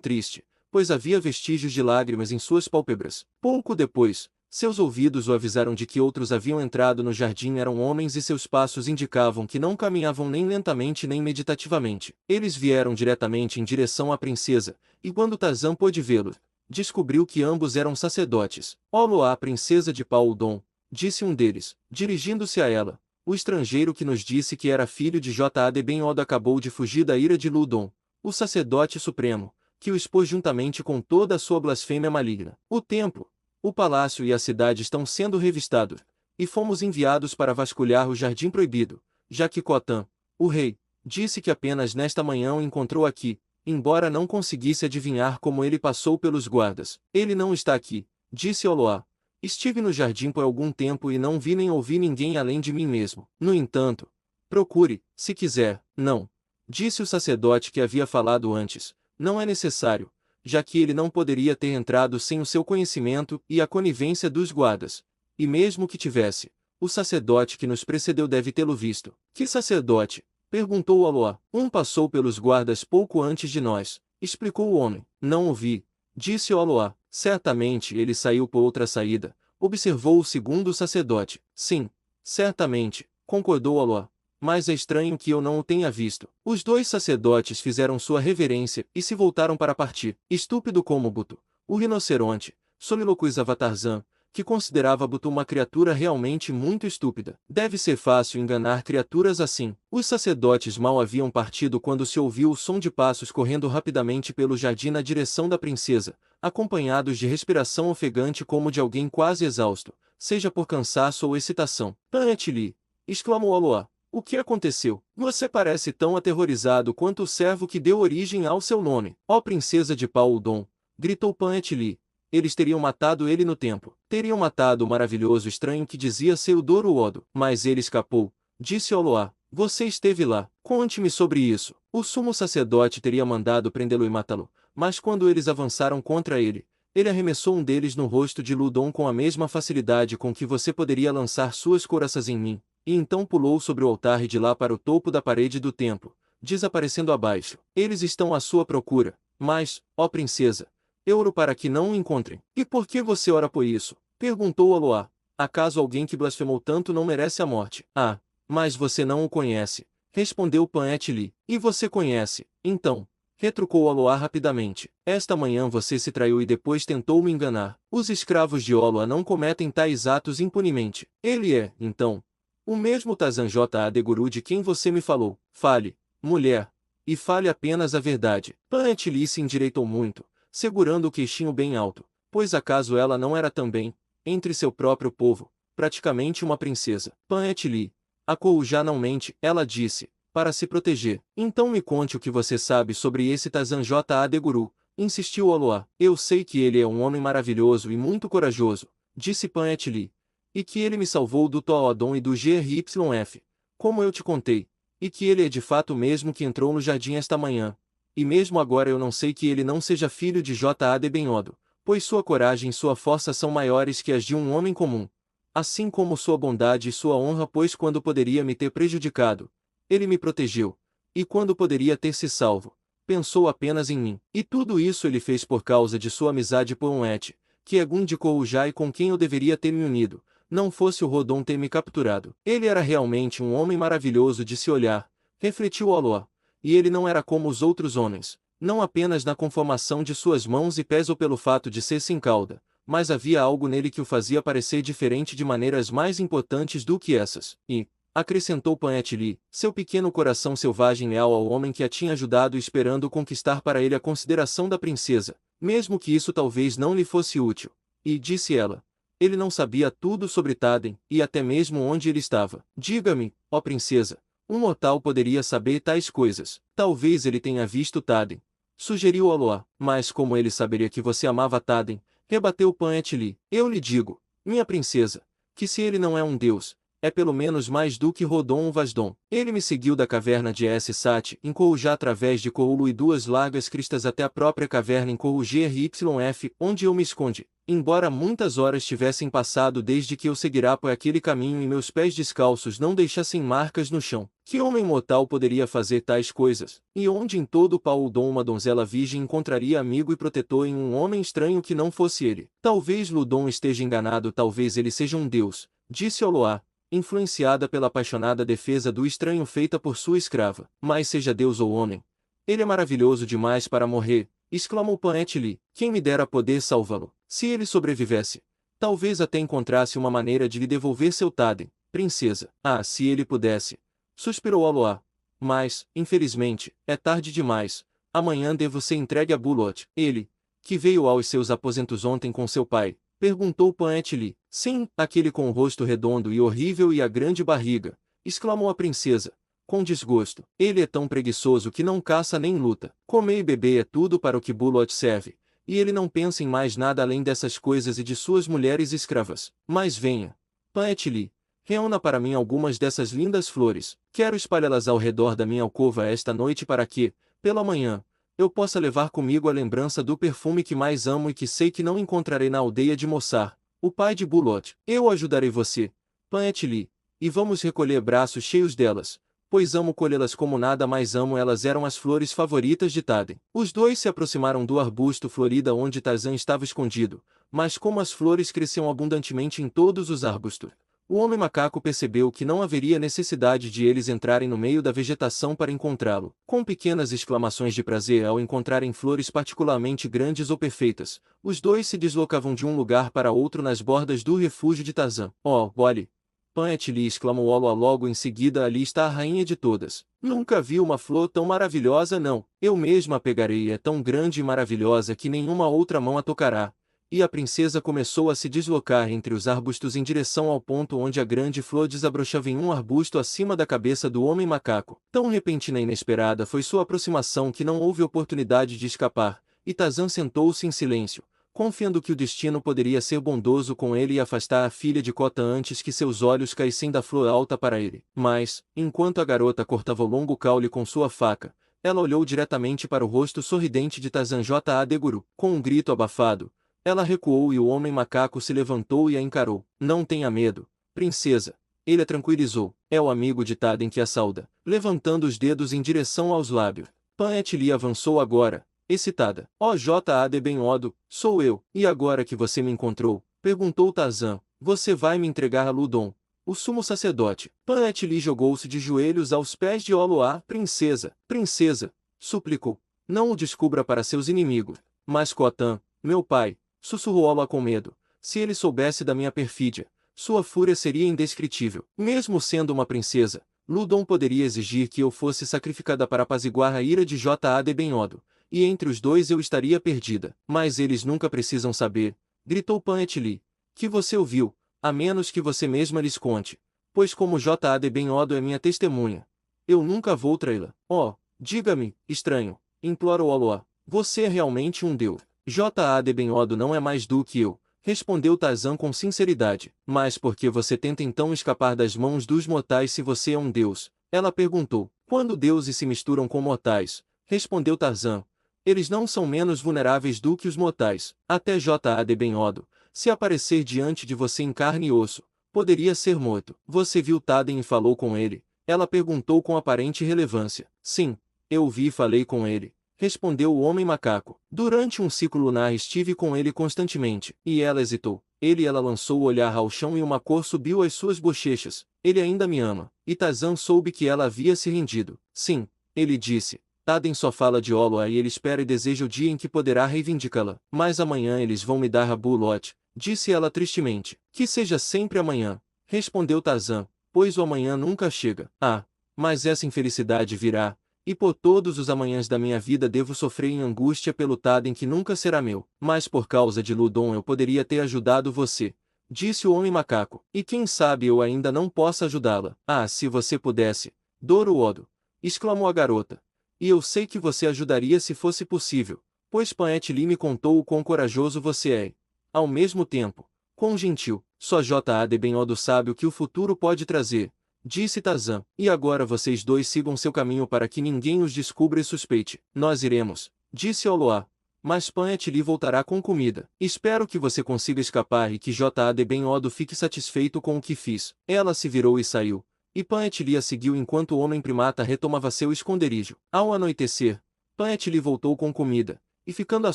triste, pois havia vestígios de lágrimas em suas pálpebras. Pouco depois, seus ouvidos o avisaram de que outros haviam entrado no jardim. Eram homens e seus passos indicavam que não caminhavam nem lentamente nem meditativamente. Eles vieram diretamente em direção à princesa, e quando Tarzan pôde vê-lo, descobriu que ambos eram sacerdotes. Oloá, princesa de Paudon, disse um deles, dirigindo-se a ela. O estrangeiro que nos disse que era filho de Jad Ben Od acabou de fugir da ira de Ludon, o sacerdote supremo, que o expôs juntamente com toda a sua blasfêmia maligna. O templo, o palácio e a cidade estão sendo revistados, e fomos enviados para vasculhar o Jardim Proibido, já que Cotan, o rei, disse que apenas nesta manhã o encontrou aqui, embora não conseguisse adivinhar como ele passou pelos guardas. Ele não está aqui, disse Oloá. Estive no jardim por algum tempo e não vi nem ouvi ninguém além de mim mesmo. No entanto, procure, se quiser. Não, disse o sacerdote que havia falado antes. Não é necessário. já que ele não poderia ter entrado sem o seu conhecimento e a conivência dos guardas. E mesmo que tivesse, o sacerdote que nos precedeu deve tê-lo visto. Que sacerdote? Perguntou Aloá. Passou pelos guardas pouco antes de nós, explicou o homem. Não o vi, disse Aloá. Certamente ele saiu por outra saída, observou o segundo sacerdote. Sim, certamente, concordou Aloá. Mas é estranho que eu não o tenha visto. Os dois sacerdotes fizeram sua reverência e se voltaram para partir. Estúpido como Buto, o rinoceronte, soliloquizava Tarzan, que considerava Buto uma criatura realmente muito estúpida. Deve ser fácil enganar criaturas assim. Os sacerdotes mal haviam partido quando se ouviu o som de passos correndo rapidamente pelo jardim na direção da princesa, acompanhados de respiração ofegante como de alguém quase exausto, seja por cansaço ou excitação. Panetli! Exclamou Aloá. O que aconteceu? Você parece tão aterrorizado quanto o servo que deu origem ao seu nome. Ó princesa de Paul-Udon! Gritou Panetli. Eles teriam matado ele no templo. Teriam matado o maravilhoso estranho que dizia ser o Doro-Odo. Mas ele escapou, disse Oloá. Você esteve lá. Conte-me sobre isso. O sumo sacerdote teria mandado prendê-lo e matá-lo, mas quando eles avançaram contra ele, ele arremessou um deles no rosto de Ludon com a mesma facilidade com que você poderia lançar suas couraças em mim, e então pulou sobre o altar e de lá para o topo da parede do templo, desaparecendo abaixo. Eles estão à sua procura, mas, ó princesa, eu oro para que não o encontrem. E por que você ora por isso? Perguntou Aloá. Acaso alguém que blasfemou tanto não merece a morte? Ah, mas você não o conhece, respondeu Panetli. E você conhece, então? Retrucou Aloá rapidamente. Esta manhã você se traiu e depois tentou me enganar. Os escravos de Oloá não cometem tais atos impunemente. Ele é, então, o mesmo Tarzan J. Adeguru de quem você me falou. Fale, mulher, e fale apenas a verdade. Panetli se endireitou muito, segurando o queixinho bem alto, pois acaso ela não era também, entre seu próprio povo, praticamente uma princesa. Panetli, acou já não mente, ela disse, para se proteger. Então me conte o que você sabe sobre esse Tarzan J. Adeguru, insistiu Oloá. Eu sei que ele é um homem maravilhoso e muito corajoso, disse Panetli, e que ele me salvou do Toadon e do GRYF, como eu te contei, e que ele é de fato o mesmo que entrou no jardim esta manhã. E mesmo agora eu não sei que ele não seja filho de J. de Benhodo, pois sua coragem e sua força são maiores que as de um homem comum. Assim como sua bondade e sua honra, pois quando poderia me ter prejudicado, ele me protegeu. E quando poderia ter se salvo, pensou apenas em mim. E tudo isso ele fez por causa de sua amizade por Onete, que é Gun de Koujai com quem eu deveria ter me unido, não fosse o Rodon ter me capturado. Ele era realmente um homem maravilhoso de se olhar, refletiu Aloá. E ele não era como os outros homens, não apenas na conformação de suas mãos e pés ou pelo fato de ser sem cauda, mas havia algo nele que o fazia parecer diferente de maneiras mais importantes do que essas. E, acrescentou Panetli, seu pequeno coração selvagem leal ao homem que a tinha ajudado esperando conquistar para ele a consideração da princesa, mesmo que isso talvez não lhe fosse útil. E, disse ela, ele não sabia tudo sobre Tadem, e até mesmo onde ele estava. Diga-me, ó princesa, um mortal poderia saber tais coisas. Talvez ele tenha visto Tadem, sugeriu Aloá. Mas como ele saberia que você amava Tadem? Rebateu Panetli. Eu lhe digo, minha princesa, que se ele não é um deus, é pelo menos mais do que Rodon ou Vasdon. Ele me seguiu da caverna de S-Sat em Koujá através de Koulu e duas largas cristas até a própria caverna em Koulu GRYF, onde eu me escondi. Embora muitas horas tivessem passado desde que eu seguira por aquele caminho e meus pés descalços não deixassem marcas no chão, que homem mortal poderia fazer tais coisas? E onde em todo o Paul-Udon uma donzela virgem encontraria amigo e protetor em um homem estranho que não fosse ele? Talvez Ludon esteja enganado, talvez ele seja um deus, disse Oloá, influenciada pela apaixonada defesa do estranho feita por sua escrava. Mas seja Deus ou homem, ele é maravilhoso demais para morrer, exclamou Panetli. Quem me dera poder salvá-lo. Se ele sobrevivesse, talvez até encontrasse uma maneira de lhe devolver seu Tadem, princesa. Ah, se ele pudesse, suspirou Aloá. Mas, infelizmente, é tarde demais. Amanhã devo ser entregue a Bulot. Ele, que veio aos seus aposentos ontem com seu pai, perguntou Panetli. Sim, aquele com o rosto redondo e horrível e a grande barriga, exclamou a princesa, com desgosto. Ele é tão preguiçoso que não caça nem luta. Comer e beber é tudo para o que Bulot serve, e ele não pensa em mais nada além dessas coisas e de suas mulheres escravas. Mas venha, Panetli, reúna para mim algumas dessas lindas flores. Quero espalhá-las ao redor da minha alcova esta noite para que, pela manhã, eu possa levar comigo a lembrança do perfume que mais amo e que sei que não encontrarei na aldeia de Mossar, o pai de Bulot. Eu ajudarei você, Pan-et-Li, e vamos recolher braços cheios delas, pois amo colhê-las como nada mais amo. Elas eram as flores favoritas de Tadem. Os dois se aproximaram do arbusto florida onde Tarzan estava escondido, mas como as flores cresciam abundantemente em todos os arbustos, o homem macaco percebeu que não haveria necessidade de eles entrarem no meio da vegetação para encontrá-lo. Com pequenas exclamações de prazer ao encontrarem flores particularmente grandes ou perfeitas, os dois se deslocavam de um lugar para outro nas bordas do refúgio de Tarzan. Oh, olhe! Pan-et-Li, exclamou Oloa logo em seguida, ali está a rainha de todas. Nunca vi uma flor tão maravilhosa não. Eu mesma a pegarei, é tão grande e maravilhosa que nenhuma outra mão a tocará. E a princesa começou a se deslocar entre os arbustos em direção ao ponto onde a grande flor desabrochava em um arbusto acima da cabeça do homem macaco. Tão repentina e inesperada foi sua aproximação que não houve oportunidade de escapar, e Tarzan sentou-se em silêncio, confiando que o destino poderia ser bondoso com ele e afastar a filha de Cota antes que seus olhos caíssem da flor alta para ele. Mas, enquanto a garota cortava o longo caule com sua faca, ela olhou diretamente para o rosto sorridente de Tarzan J. Deguru. Com um grito abafado, ela recuou e o homem macaco se levantou e a encarou. Não tenha medo, princesa. Ele a tranquilizou. É o amigo de Tadem que a sauda, levantando os dedos em direção aos lábios. Pan-et-Li avançou agora, excitada. Ó J.A. de Benhodo, sou eu. E agora que você me encontrou? Perguntou Tarzan. Você vai me entregar a Ludon, o sumo sacerdote. Pan-et-Li jogou-se de joelhos aos pés de Oloa. Princesa, princesa, suplicou. Não o descubra para seus inimigos. Mas Cotan, meu pai, sussurrou Oloa com medo. Se ele soubesse da minha perfídia, sua fúria seria indescritível. Mesmo sendo uma princesa, Ludon poderia exigir que eu fosse sacrificada para apaziguar a ira de J.A. de Benhodo, e entre os dois eu estaria perdida. Mas eles nunca precisam saber, gritou Pan-et-Li, que você ouviu, a menos que você mesma lhes conte, pois como J.A. de Benhodo é minha testemunha, eu nunca vou traí-la. Oh, diga-me, estranho, implorou Oloa, você é realmente um deus. J.A. de Benhodo não é mais do que eu, respondeu Tarzan com sinceridade. Mas por que você tenta então escapar das mãos dos mortais se você é um deus? Ela perguntou. Quando deuses se misturam com mortais, respondeu Tarzan, eles não são menos vulneráveis do que os mortais. Até J.A. de Benhodo, se aparecer diante de você em carne e osso, poderia ser morto. Você viu Tadem e falou com ele? Ela perguntou com aparente relevância. Sim, eu vi e falei com ele, respondeu o homem macaco. Durante um ciclo lunar estive com ele constantemente. E ela hesitou. Ela lançou o olhar ao chão e uma cor subiu às suas bochechas. Ele ainda me ama. E Tarzan soube que ela havia se rendido. Sim, ele disse. Tadem só fala de Oloa e ele espera e deseja o dia em que poderá reivindicá-la. Mas amanhã eles vão me dar a Bulot, disse ela tristemente. Que seja sempre amanhã, respondeu Tarzan, pois o amanhã nunca chega. Ah, mas essa infelicidade virá, e por todos os amanhãs da minha vida devo sofrer em angústia pelo Tadem que nunca será meu. Mas por causa de Ludon eu poderia ter ajudado você, disse o homem macaco. E quem sabe eu ainda não possa ajudá-la. Ah, se você pudesse, Doro-Odo, exclamou a garota. E eu sei que você ajudaria se fosse possível, pois Pan-et-Li me contou o quão corajoso você é. Ao mesmo tempo, quão gentil. Só J.A. de Benhodo sabe o que o futuro pode trazer, disse Tarzan. E agora vocês dois sigam seu caminho para que ninguém os descubra e suspeite. Nós iremos, disse Oloa. Mas Pan-et-Li voltará com comida. Espero que você consiga escapar e que J.A. de Benhodo fique satisfeito com o que fiz. Ela se virou e saiu. E Pan-et-Li a seguiu enquanto o homem primata retomava seu esconderijo. Ao anoitecer, Pan-et-Li voltou com comida, e ficando a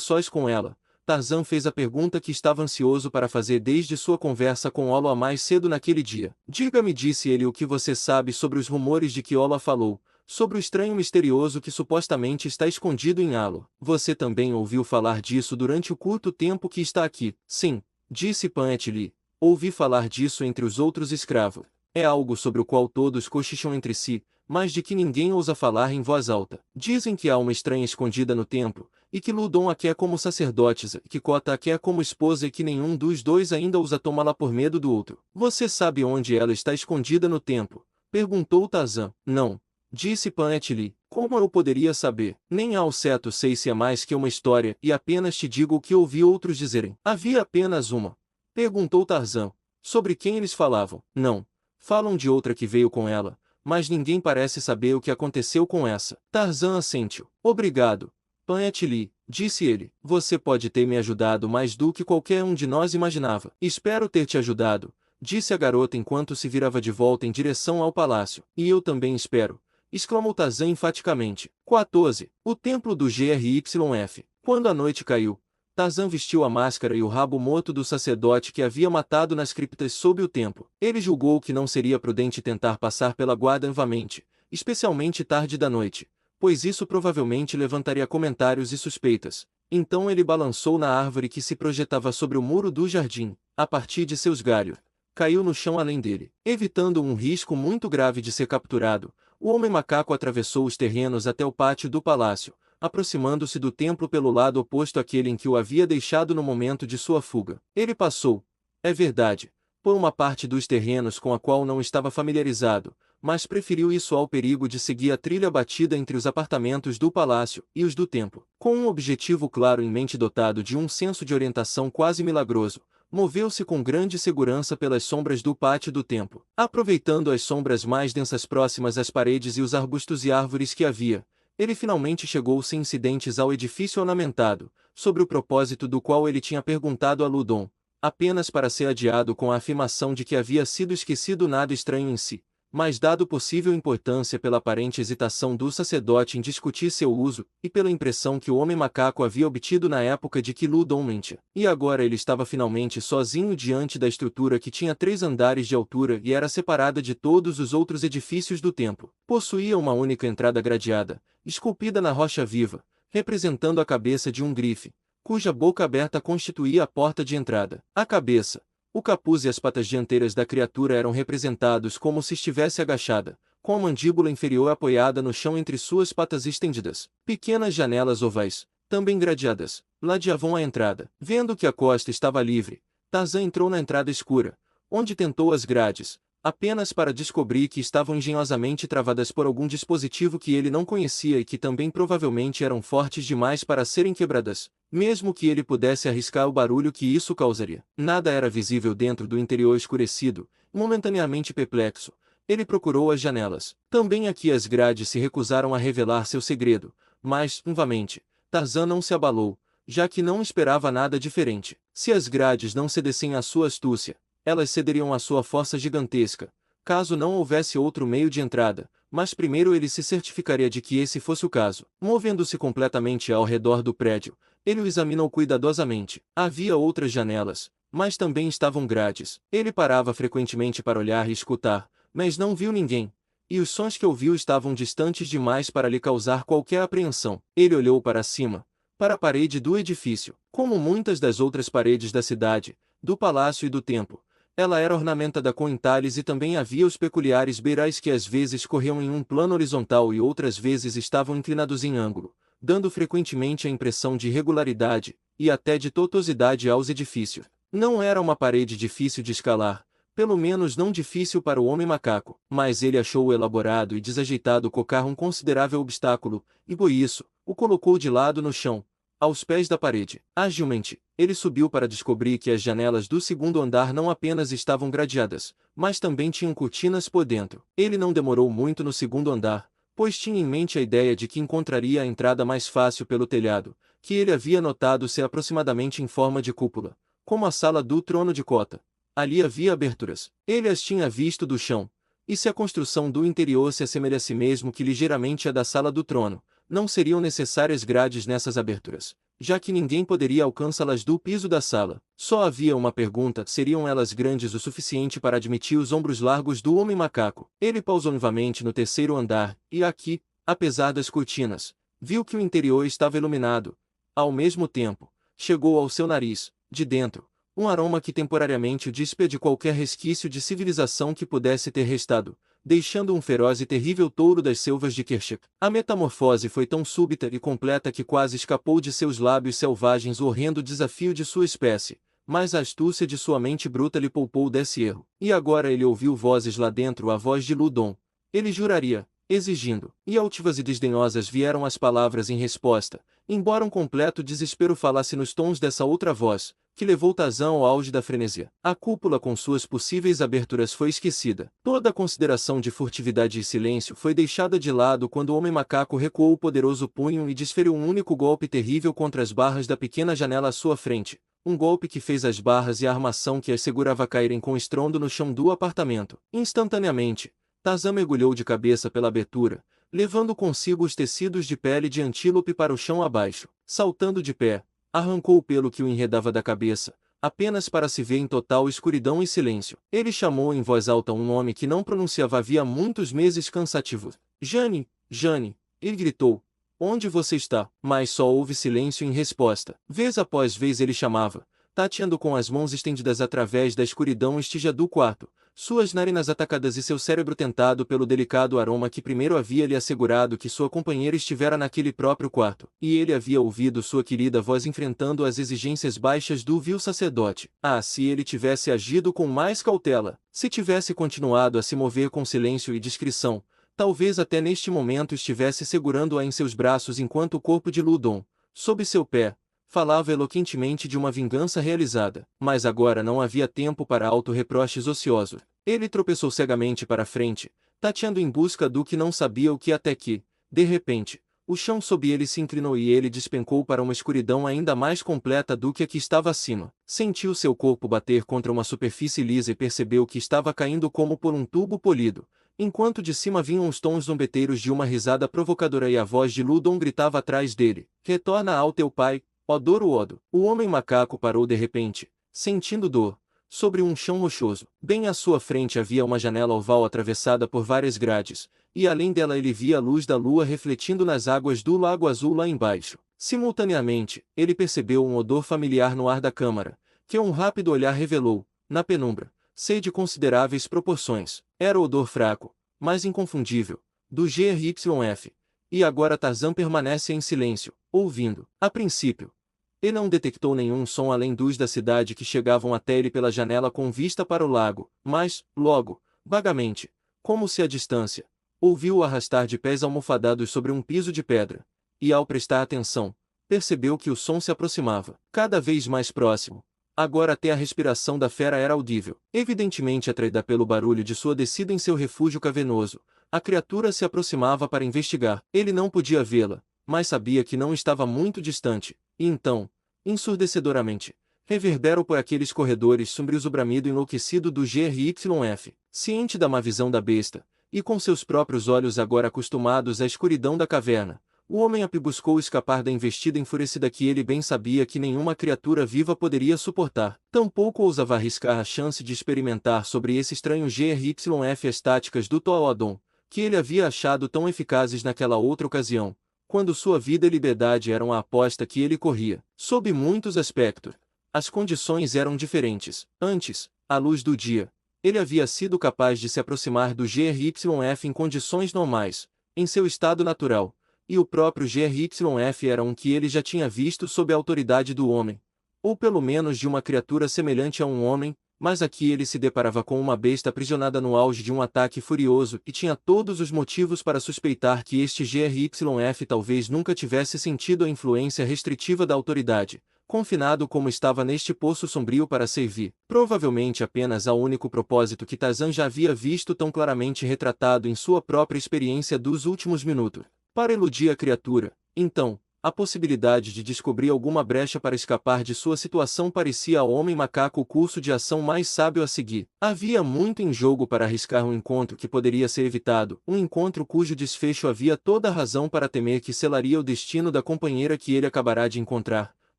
sós com ela, Tarzan fez a pergunta que estava ansioso para fazer desde sua conversa com Oloa mais cedo naquele dia. Diga-me, disse ele, o que você sabe sobre os rumores de que Oloa falou, sobre o estranho misterioso que supostamente está escondido em Alo. Você também ouviu falar disso durante o curto tempo que está aqui? Sim, disse Pan-et-Li. Ouvi falar disso entre os outros escravos. É algo sobre o qual todos cochicham entre si, mas de que ninguém ousa falar em voz alta. Dizem que há uma estranha escondida no templo, e que Ludon a quer como sacerdotisa, que Cota a quer como esposa e que nenhum dos dois ainda ousa tomá-la por medo do outro. Você sabe onde ela está escondida no templo? Perguntou Tarzan. Não, disse Pan-et-Li. Como eu poderia saber? Nem ao certo sei se é mais que uma história, e apenas te digo o que ouvi outros dizerem. Havia apenas uma? Perguntou Tarzan. Sobre quem eles falavam? Não. Falam de outra que veio com ela, mas ninguém parece saber o que aconteceu com essa. Tarzan assentiu. Obrigado, Panetli, disse ele, você pode ter me ajudado mais do que qualquer um de nós imaginava. Espero ter te ajudado, disse a garota enquanto se virava de volta em direção ao palácio. E eu também espero, exclamou Tarzan enfaticamente. 14. O Templo do GRYF. Quando a noite caiu, Tarzan vestiu a máscara e o rabo morto do sacerdote que havia matado nas criptas sob o templo. Ele julgou que não seria prudente tentar passar pela guarda novamente, especialmente tarde da noite, pois isso provavelmente levantaria comentários e suspeitas. Então ele balançou na árvore que se projetava sobre o muro do jardim. A partir de seus galhos, caiu no chão além dele. Evitando um risco muito grave de ser capturado, o homem-macaco atravessou os terrenos até o pátio do palácio, aproximando-se do templo pelo lado oposto àquele em que o havia deixado no momento de sua fuga. Ele passou, é verdade, por uma parte dos terrenos com a qual não estava familiarizado, mas preferiu isso ao perigo de seguir a trilha batida entre os apartamentos do palácio e os do templo. Com um objetivo claro em mente, dotado de um senso de orientação quase milagroso, moveu-se com grande segurança pelas sombras do pátio do templo. Aproveitando as sombras mais densas próximas às paredes e os arbustos e árvores que havia, ele finalmente chegou sem incidentes ao edifício ornamentado, sobre o propósito do qual ele tinha perguntado a Ludon, apenas para ser adiado com a afirmação de que havia sido esquecido nada estranho em si, mas dado possível importância pela aparente hesitação do sacerdote em discutir seu uso, e pela impressão que o homem-macaco havia obtido na época de que Ludon mentia. E agora ele estava finalmente sozinho diante da estrutura que tinha 3 andares de altura e era separada de todos os outros edifícios do templo. Possuía uma única entrada gradeada, esculpida na rocha viva, representando a cabeça de um grife, cuja boca aberta constituía a porta de entrada. A cabeça, o capuz e as patas dianteiras da criatura eram representados como se estivesse agachada, com a mandíbula inferior apoiada no chão entre suas patas estendidas. Pequenas janelas ovais, também gradeadas, ladeavam a entrada. Vendo que a costa estava livre, Tarzan entrou na entrada escura, onde tentou as grades, apenas para descobrir que estavam engenhosamente travadas por algum dispositivo que ele não conhecia e que também provavelmente eram fortes demais para serem quebradas, mesmo que ele pudesse arriscar o barulho que isso causaria. Nada era visível dentro do interior escurecido. Momentaneamente perplexo, ele procurou as janelas. Também aqui as grades se recusaram a revelar seu segredo, mas, novamente, Tarzan não se abalou, já que não esperava nada diferente. Se as grades não cedessem à sua astúcia, elas cederiam à sua força gigantesca, caso não houvesse outro meio de entrada, mas primeiro ele se certificaria de que esse fosse o caso. Movendo-se completamente ao redor do prédio, ele o examinou cuidadosamente. Havia outras janelas, mas também estavam grades. Ele parava frequentemente para olhar e escutar, mas não viu ninguém, e os sons que ouviu estavam distantes demais para lhe causar qualquer apreensão. Ele olhou para cima, para a parede do edifício. Como muitas das outras paredes da cidade, do palácio e do templo, ela era ornamentada com entalhes e também havia os peculiares beirais que às vezes corriam em um plano horizontal e outras vezes estavam inclinados em ângulo, dando frequentemente a impressão de irregularidade, e até de tortuosidade aos edifícios. Não era uma parede difícil de escalar, pelo menos não difícil para o homem-macaco, mas ele achou o elaborado e desajeitado cocar um considerável obstáculo, e por isso, o colocou de lado no chão, aos pés da parede. Agilmente, ele subiu para descobrir que as janelas do segundo andar não apenas estavam gradeadas, mas também tinham cortinas por dentro. Ele não demorou muito no segundo andar, pois tinha em mente a ideia de que encontraria a entrada mais fácil pelo telhado, que ele havia notado ser aproximadamente em forma de cúpula, como a sala do trono de Cota. Ali havia aberturas. Ele as tinha visto do chão, e se a construção do interior se assemelhasse mesmo que ligeiramente à da sala do trono, não seriam necessárias grades nessas aberturas, já que ninguém poderia alcançá-las do piso da sala. Só havia uma pergunta: seriam elas grandes o suficiente para admitir os ombros largos do homem-macaco? Ele pausou novamente no terceiro andar, e aqui, apesar das cortinas, viu que o interior estava iluminado. Ao mesmo tempo, chegou ao seu nariz, de dentro, um aroma que temporariamente o despia de qualquer resquício de civilização que pudesse ter restado, deixando um feroz e terrível touro das selvas de Kershak. A metamorfose foi tão súbita e completa que quase escapou de seus lábios selvagens o horrendo desafio de sua espécie, mas a astúcia de sua mente bruta lhe poupou desse erro. E agora ele ouviu vozes lá dentro, a voz de Ludon. Ele juraria, exigindo, e altivas e desdenhosas vieram as palavras em resposta, embora um completo desespero falasse nos tons dessa outra voz. que levou Tarzan ao auge da frenesia. A cúpula com suas possíveis aberturas foi esquecida. Toda a consideração de furtividade e silêncio foi deixada de lado quando o homem-macaco recuou o poderoso punho e desferiu um único golpe terrível contra as barras da pequena janela à sua frente. Um golpe que fez as barras e a armação que as segurava caírem com estrondo no chão do apartamento. Instantaneamente, Tarzan mergulhou de cabeça pela abertura, levando consigo os tecidos de pele de antílope para o chão abaixo. Saltando de pé, arrancou o pelo que o enredava da cabeça, apenas para se ver em total escuridão e silêncio. Ele chamou em voz alta um nome que não pronunciava havia muitos meses cansativo. Jane, Jane, ele gritou. Onde você está? Mas só houve silêncio em resposta. Vez após vez ele chamava, tateando com as mãos estendidas através da escuridão estija do quarto, suas narinas atacadas e seu cérebro tentado pelo delicado aroma que primeiro havia lhe assegurado que sua companheira estivera naquele próprio quarto. E ele havia ouvido sua querida voz enfrentando as exigências baixas do vil sacerdote. Ah, se ele tivesse agido com mais cautela, se tivesse continuado a se mover com silêncio e discrição, talvez até neste momento estivesse segurando-a em seus braços enquanto o corpo de Loudon, sob seu pé, falava eloquentemente de uma vingança realizada. Mas agora não havia tempo para auto-reproches ociosos. Ele tropeçou cegamente para frente, tateando em busca do que não sabia o que até que, de repente, o chão sob ele se inclinou e ele despencou para uma escuridão ainda mais completa do que a que estava acima. Sentiu seu corpo bater contra uma superfície lisa e percebeu que estava caindo como por um tubo polido, enquanto de cima vinham os tons zombeteiros de uma risada provocadora e a voz de Loudon gritava atrás dele: "Retorna ao teu pai, ó Doro-Odo." O homem-macaco parou de repente, sentindo dor, sobre um chão rochoso. Bem à sua frente havia uma janela oval atravessada por várias grades, e além dela ele via a luz da lua refletindo nas águas do Lago Azul lá embaixo. Simultaneamente, ele percebeu um odor familiar no ar da câmara, que um rápido olhar revelou, na penumbra, ser de consideráveis proporções. Era o odor fraco, mas inconfundível, do GRYF. E agora Tarzan permanece em silêncio, ouvindo. A princípio, ele não detectou nenhum som além dos da cidade que chegavam até ele pela janela com vista para o lago, mas, logo, vagamente, como se à distância, ouviu-o arrastar de pés almofadados sobre um piso de pedra, e ao prestar atenção, percebeu que o som se aproximava, cada vez mais próximo. Agora até a respiração da fera era audível. Evidentemente atraída pelo barulho de sua descida em seu refúgio cavernoso, a criatura se aproximava para investigar. Ele não podia vê-la, mas sabia que não estava muito distante, e então, ensurdecedoramente, reverberou por aqueles corredores sombrios o bramido enlouquecido do GRYF. Ciente da má visão da besta, e com seus próprios olhos agora acostumados à escuridão da caverna, o homem-ape buscou escapar da investida enfurecida que ele bem sabia que nenhuma criatura viva poderia suportar. Tampouco ousava arriscar a chance de experimentar sobre esse estranho GRYF as táticas do Toadon, que ele havia achado tão eficazes naquela outra ocasião, quando sua vida e liberdade eram a aposta que ele corria. Sob muitos aspectos, as condições eram diferentes. Antes, à luz do dia, ele havia sido capaz de se aproximar do GRYF em condições normais, em seu estado natural, e o próprio GRYF era um que ele já tinha visto sob a autoridade do homem, ou pelo menos de uma criatura semelhante a um homem, mas aqui ele se deparava com uma besta aprisionada no auge de um ataque furioso e tinha todos os motivos para suspeitar que este GRYF talvez nunca tivesse sentido a influência restritiva da autoridade, confinado como estava neste poço sombrio para servir, provavelmente apenas ao único propósito que Tarzan já havia visto tão claramente retratado em sua própria experiência dos últimos minutos. Para eludir a criatura, então, a possibilidade de descobrir alguma brecha para escapar de sua situação parecia ao homem-macaco o curso de ação mais sábio a seguir. Havia muito em jogo para arriscar um encontro que poderia ser evitado, um encontro cujo desfecho havia toda a razão para temer que selaria o destino da companheira que ele acabará de encontrar,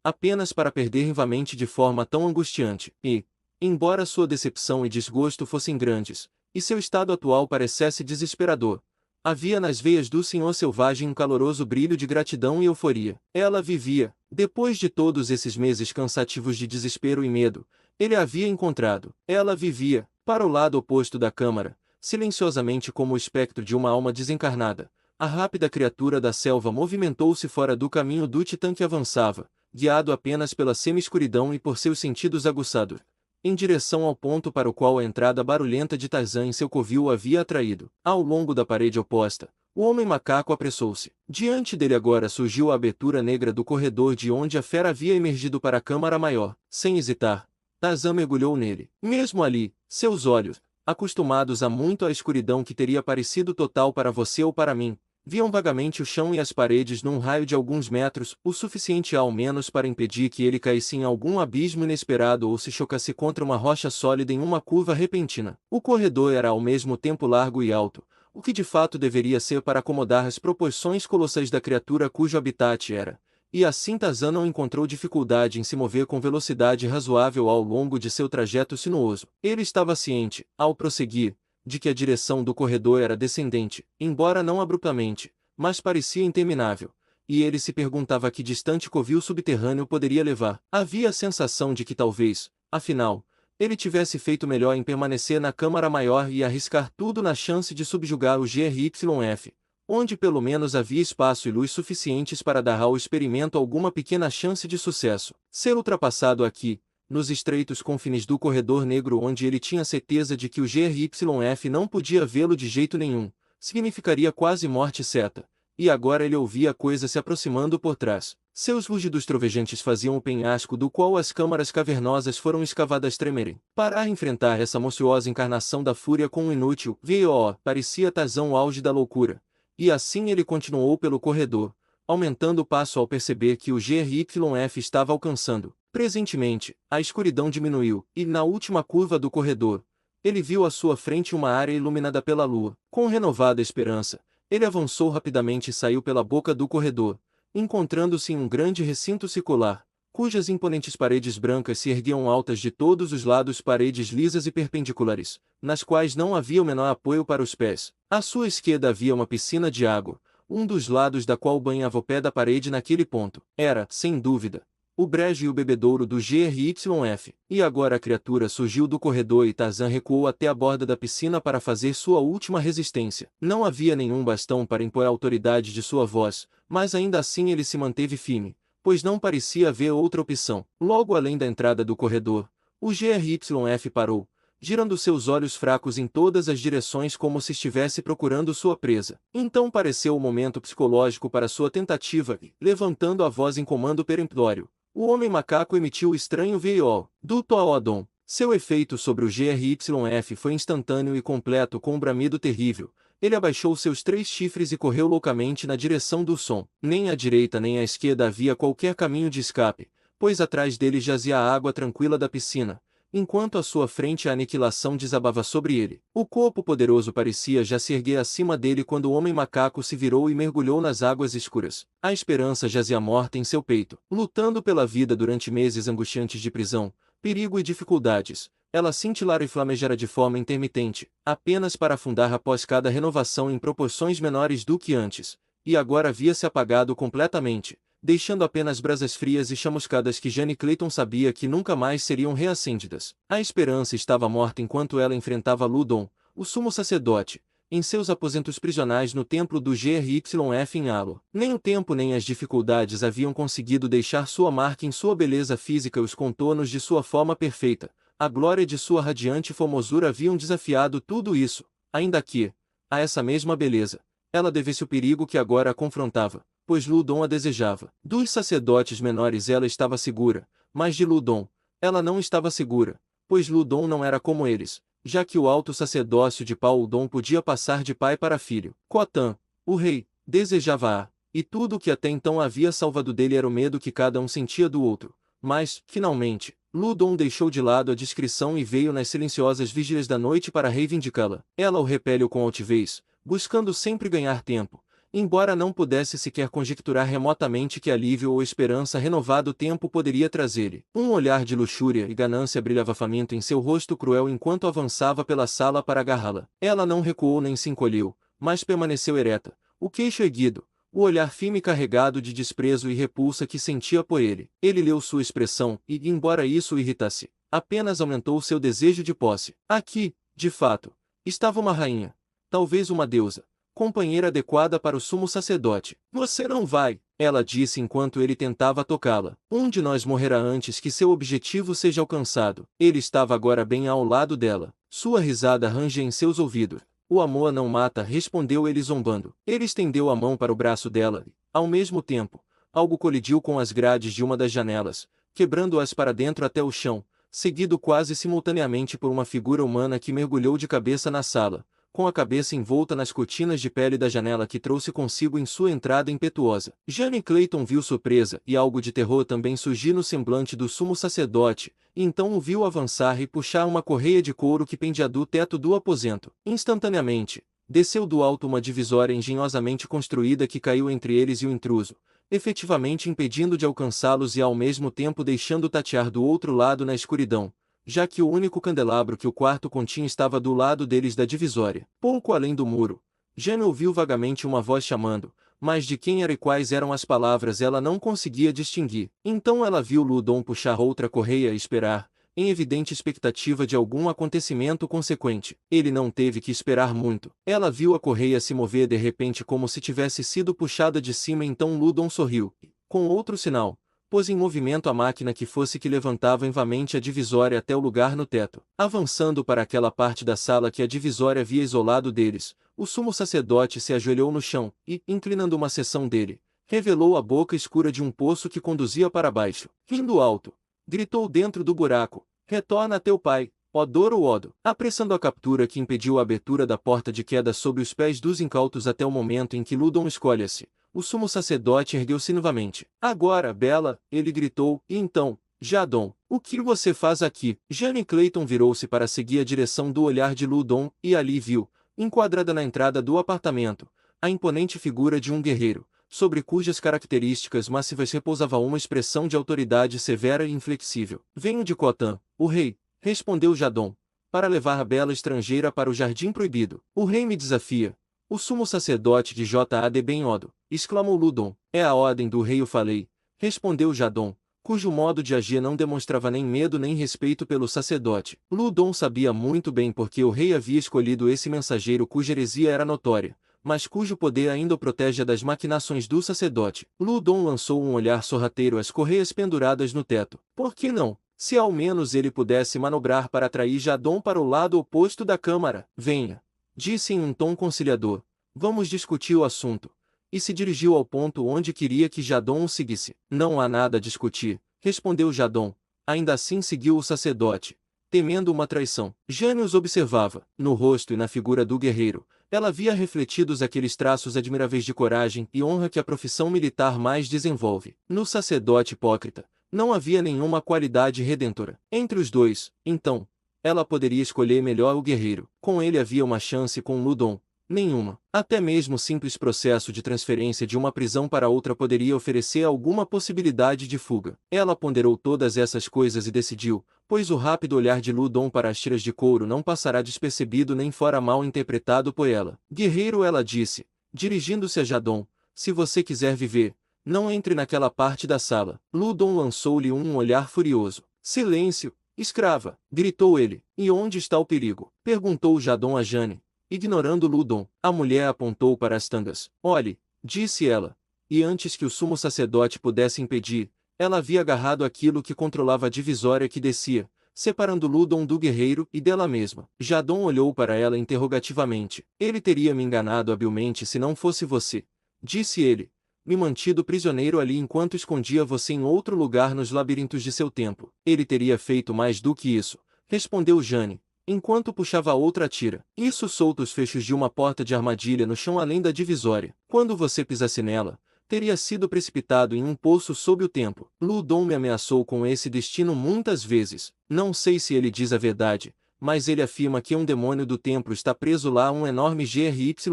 apenas para perder vivamente de forma tão angustiante. E, embora sua decepção e desgosto fossem grandes, e seu estado atual parecesse desesperador, havia nas veias do senhor selvagem um caloroso brilho de gratidão e euforia. Ela vivia, depois de todos esses meses cansativos de desespero e medo, ele a havia encontrado. Ela vivia, para o lado oposto da câmara, silenciosamente como o espectro de uma alma desencarnada. A rápida criatura da selva movimentou-se fora do caminho do titã que avançava, guiado apenas pela semi-escuridão e por seus sentidos aguçados, em direção ao ponto para o qual a entrada barulhenta de Tarzan em seu covil o havia atraído. Ao longo da parede oposta, O homem macaco apressou-se. Diante dele agora surgiu a abertura negra do corredor de onde a fera havia emergido para a câmara maior. Sem hesitar, Tarzan mergulhou nele. Mesmo ali, seus olhos, acostumados há muito à escuridão que teria parecido total para você ou para mim, viam vagamente o chão e as paredes num raio de alguns metros, o suficiente ao menos para impedir que ele caísse em algum abismo inesperado ou se chocasse contra uma rocha sólida em uma curva repentina. O corredor era ao mesmo tempo largo e alto, o que de fato deveria ser para acomodar as proporções colossais da criatura cujo habitat era. E assim Tarzan não encontrou dificuldade em se mover com velocidade razoável ao longo de seu trajeto sinuoso. Ele estava ciente, ao prosseguir, de que a direção do corredor era descendente, embora não abruptamente, mas parecia interminável, e ele se perguntava a que distante covil subterrâneo poderia levar. Havia a sensação de que talvez, afinal, ele tivesse feito melhor em permanecer na câmara maior e arriscar tudo na chance de subjugar o GRYF, onde pelo menos havia espaço e luz suficientes para dar ao experimento alguma pequena chance de sucesso. Ser ultrapassado aqui, nos estreitos confins do corredor negro onde ele tinha certeza de que o GRYF não podia vê-lo de jeito nenhum, significaria quase morte certa, e agora ele ouvia a coisa se aproximando por trás. Seus rugidos trovejantes faziam o penhasco do qual as câmaras cavernosas foram escavadas tremerem. Para enfrentar essa monstruosa encarnação da fúria com um inútil V.O. parecia Tarzan o auge da loucura, e assim ele continuou pelo corredor, aumentando o passo ao perceber que o GRYF estava alcançando. Presentemente, a escuridão diminuiu, e na última curva do corredor, ele viu à sua frente uma área iluminada pela lua. Com renovada esperança, ele avançou rapidamente e saiu pela boca do corredor, encontrando-se em um grande recinto circular, cujas imponentes paredes brancas se erguiam altas de todos os lados, paredes lisas e perpendiculares, nas quais não havia o menor apoio para os pés. À sua esquerda havia uma piscina de água, um dos lados da qual banhava o pé da parede naquele ponto. Era, sem dúvida, o brejo e o bebedouro do GRYF. E agora a criatura surgiu do corredor e Tarzan recuou até a borda da piscina para fazer sua última resistência. Não havia nenhum bastão para impor a autoridade de sua voz, mas ainda assim ele se manteve firme, pois não parecia haver outra opção. Logo além da entrada do corredor, o GRYF parou, girando seus olhos fracos em todas as direções como se estivesse procurando sua presa. Então pareceu o momento psicológico para sua tentativa e, levantando a voz em comando peremptório, o homem macaco emitiu o estranho V.O. do Toadon. Seu efeito sobre o GRYF foi instantâneo e completo. Com um bramido terrível, ele abaixou seus 3 chifres e correu loucamente na direção do som. Nem à direita nem à esquerda havia qualquer caminho de escape, pois atrás dele jazia a água tranquila da piscina, enquanto à sua frente a aniquilação desabava sobre ele. O corpo poderoso parecia já se erguer acima dele quando o homem macaco se virou e mergulhou nas águas escuras. A esperança jazia morta em seu peito. Lutando pela vida durante meses angustiantes de prisão, perigo e dificuldades, ela cintilara e flamejara de forma intermitente, apenas para afundar após cada renovação em proporções menores do que antes, e agora havia-se apagado completamente, deixando apenas brasas frias e chamuscadas que Jane Clayton sabia que nunca mais seriam reacendidas. A esperança estava morta enquanto ela enfrentava Ludon, o sumo sacerdote, em seus aposentos prisionais no templo do GRYF em Halo. Nem o tempo nem as dificuldades haviam conseguido deixar sua marca em sua beleza física e os contornos de sua forma perfeita. A glória de sua radiante formosura haviam desafiado tudo isso, ainda que, a essa mesma beleza, ela devesse o perigo que agora a confrontava, pois Ludon a desejava. Dos sacerdotes menores ela estava segura, mas de Ludon, ela não estava segura, pois Ludon não era como eles, já que o alto sacerdócio de Paul-Udon podia passar de pai para filho. Khotan, o rei, desejava-a, e tudo o que até então havia salvado dele era o medo que cada um sentia do outro. Mas, finalmente, Ludon deixou de lado a discrição e veio nas silenciosas vigílias da noite para reivindicá-la. Ela o repele com altivez, buscando sempre ganhar tempo, embora não pudesse sequer conjecturar remotamente que alívio ou esperança renovado o tempo poderia trazer-lhe. Um olhar de luxúria e ganância brilhava faminto em seu rosto cruel enquanto avançava pela sala para agarrá-la. Ela não recuou nem se encolheu, mas permaneceu ereta, o queixo erguido, o olhar firme carregado de desprezo e repulsa que sentia por ele. Ele leu sua expressão e, embora isso o irritasse, apenas aumentou seu desejo de posse. Aqui, de fato, estava uma rainha, talvez uma deusa, companheira adequada para o sumo sacerdote. Você não vai, ela disse enquanto ele tentava tocá-la. Um de nós morrerá antes que seu objetivo seja alcançado. Ele estava agora bem ao lado dela. Sua risada rangia em seus ouvidos. O amor não mata, respondeu ele zombando. Ele estendeu a mão para o braço dela e, ao mesmo tempo, algo colidiu com as grades de uma das janelas, quebrando-as para dentro até o chão, seguido quase simultaneamente por uma figura humana que mergulhou de cabeça na sala, com a cabeça envolta nas cortinas de pele da janela que trouxe consigo em sua entrada impetuosa. Jane Clayton viu surpresa e algo de terror também surgir no semblante do sumo sacerdote, e então o viu avançar e puxar uma correia de couro que pendia do teto do aposento. Instantaneamente, desceu do alto uma divisória engenhosamente construída que caiu entre eles e o intruso, efetivamente impedindo de alcançá-los e ao mesmo tempo deixando tatear do outro lado na escuridão, já que o único candelabro que o quarto continha estava do lado deles da divisória. Pouco além do muro, Jane ouviu vagamente uma voz chamando, mas de quem era e quais eram as palavras ela não conseguia distinguir. Então ela viu Loudon puxar outra correia e esperar, em evidente expectativa de algum acontecimento consequente. Ele não teve que esperar muito. Ela viu a correia se mover de repente como se tivesse sido puxada de cima, então Loudon sorriu, e, com outro sinal, pôs em movimento a máquina que fosse que levantava envamente a divisória até o lugar no teto. Avançando para aquela parte da sala que a divisória havia isolado deles, o sumo sacerdote se ajoelhou no chão e, inclinando uma seção dele, revelou a boca escura de um poço que conduzia para baixo. Rindo alto, gritou dentro do buraco: "Retorna a teu pai, ó Doro Odo!" Apressando a captura que impediu a abertura da porta de queda sob os pés dos incautos até o momento em que Loudon escolhe-se, o sumo sacerdote ergueu-se novamente. "Agora, Bela!" ele gritou, e então, "Jadon, o que você faz aqui?" Jane Clayton virou-se para seguir a direção do olhar de Loudon, e ali viu, enquadrada na entrada do apartamento, a imponente figura de um guerreiro, sobre cujas características massivas repousava uma expressão de autoridade severa e inflexível. "Venho de Cotan, o rei", respondeu Jadon, "para levar a bela estrangeira para o Jardim Proibido." "O rei me desafia." "O sumo sacerdote de J.A.D. Ben-Odo", exclamou Loudon. "É a ordem do rei, eu falei", respondeu Jadon, cujo modo de agir não demonstrava nem medo nem respeito pelo sacerdote. Loudon sabia muito bem porque o rei havia escolhido esse mensageiro cuja heresia era notória, mas cujo poder ainda o protege das maquinações do sacerdote. Loudon lançou um olhar sorrateiro às correias penduradas no teto. Por que não? Se ao menos ele pudesse manobrar para atrair Jadon para o lado oposto da câmara. "Venha", disse em um tom conciliador, "vamos discutir o assunto." E se dirigiu ao ponto onde queria que Jadon o seguisse. "Não há nada a discutir", respondeu Jadon. Ainda assim seguiu o sacerdote, temendo uma traição. Jane os observava. No rosto e na figura do guerreiro, ela via refletidos aqueles traços admiráveis de coragem e honra que a profissão militar mais desenvolve. No sacerdote hipócrita, não havia nenhuma qualidade redentora. Entre os dois, então, ela poderia escolher melhor o guerreiro. Com ele havia uma chance, com Loudon, nenhuma. Até mesmo o simples processo de transferência de uma prisão para outra poderia oferecer alguma possibilidade de fuga. Ela ponderou todas essas coisas e decidiu, pois o rápido olhar de Loudon para as tiras de couro não passará despercebido nem fora mal interpretado por ela. "Guerreiro", ela disse, dirigindo-se a Jadon, "se você quiser viver, não entre naquela parte da sala." Loudon lançou-lhe um olhar furioso. "Silêncio, escrava!" gritou ele. "E onde está o perigo?" perguntou Jadon a Jane, ignorando Loudon. A mulher apontou para as tangas. "Olhe", disse ela. E antes que o sumo sacerdote pudesse impedir, ela havia agarrado aquilo que controlava a divisória que descia, separando Loudon do guerreiro e dela mesma. Jadon olhou para ela interrogativamente. "Ele teria me enganado habilmente se não fosse você", disse ele, "me mantido prisioneiro ali enquanto escondia você em outro lugar nos labirintos de seu templo." "Ele teria feito mais do que isso", respondeu Jane, enquanto puxava outra tira. "Isso solta os fechos de uma porta de armadilha no chão além da divisória. Quando você pisasse nela, teria sido precipitado em um poço sob o templo." "Loudon me ameaçou com esse destino muitas vezes. Não sei se ele diz a verdade, mas ele afirma que um demônio do templo está preso lá, um enorme GRYF.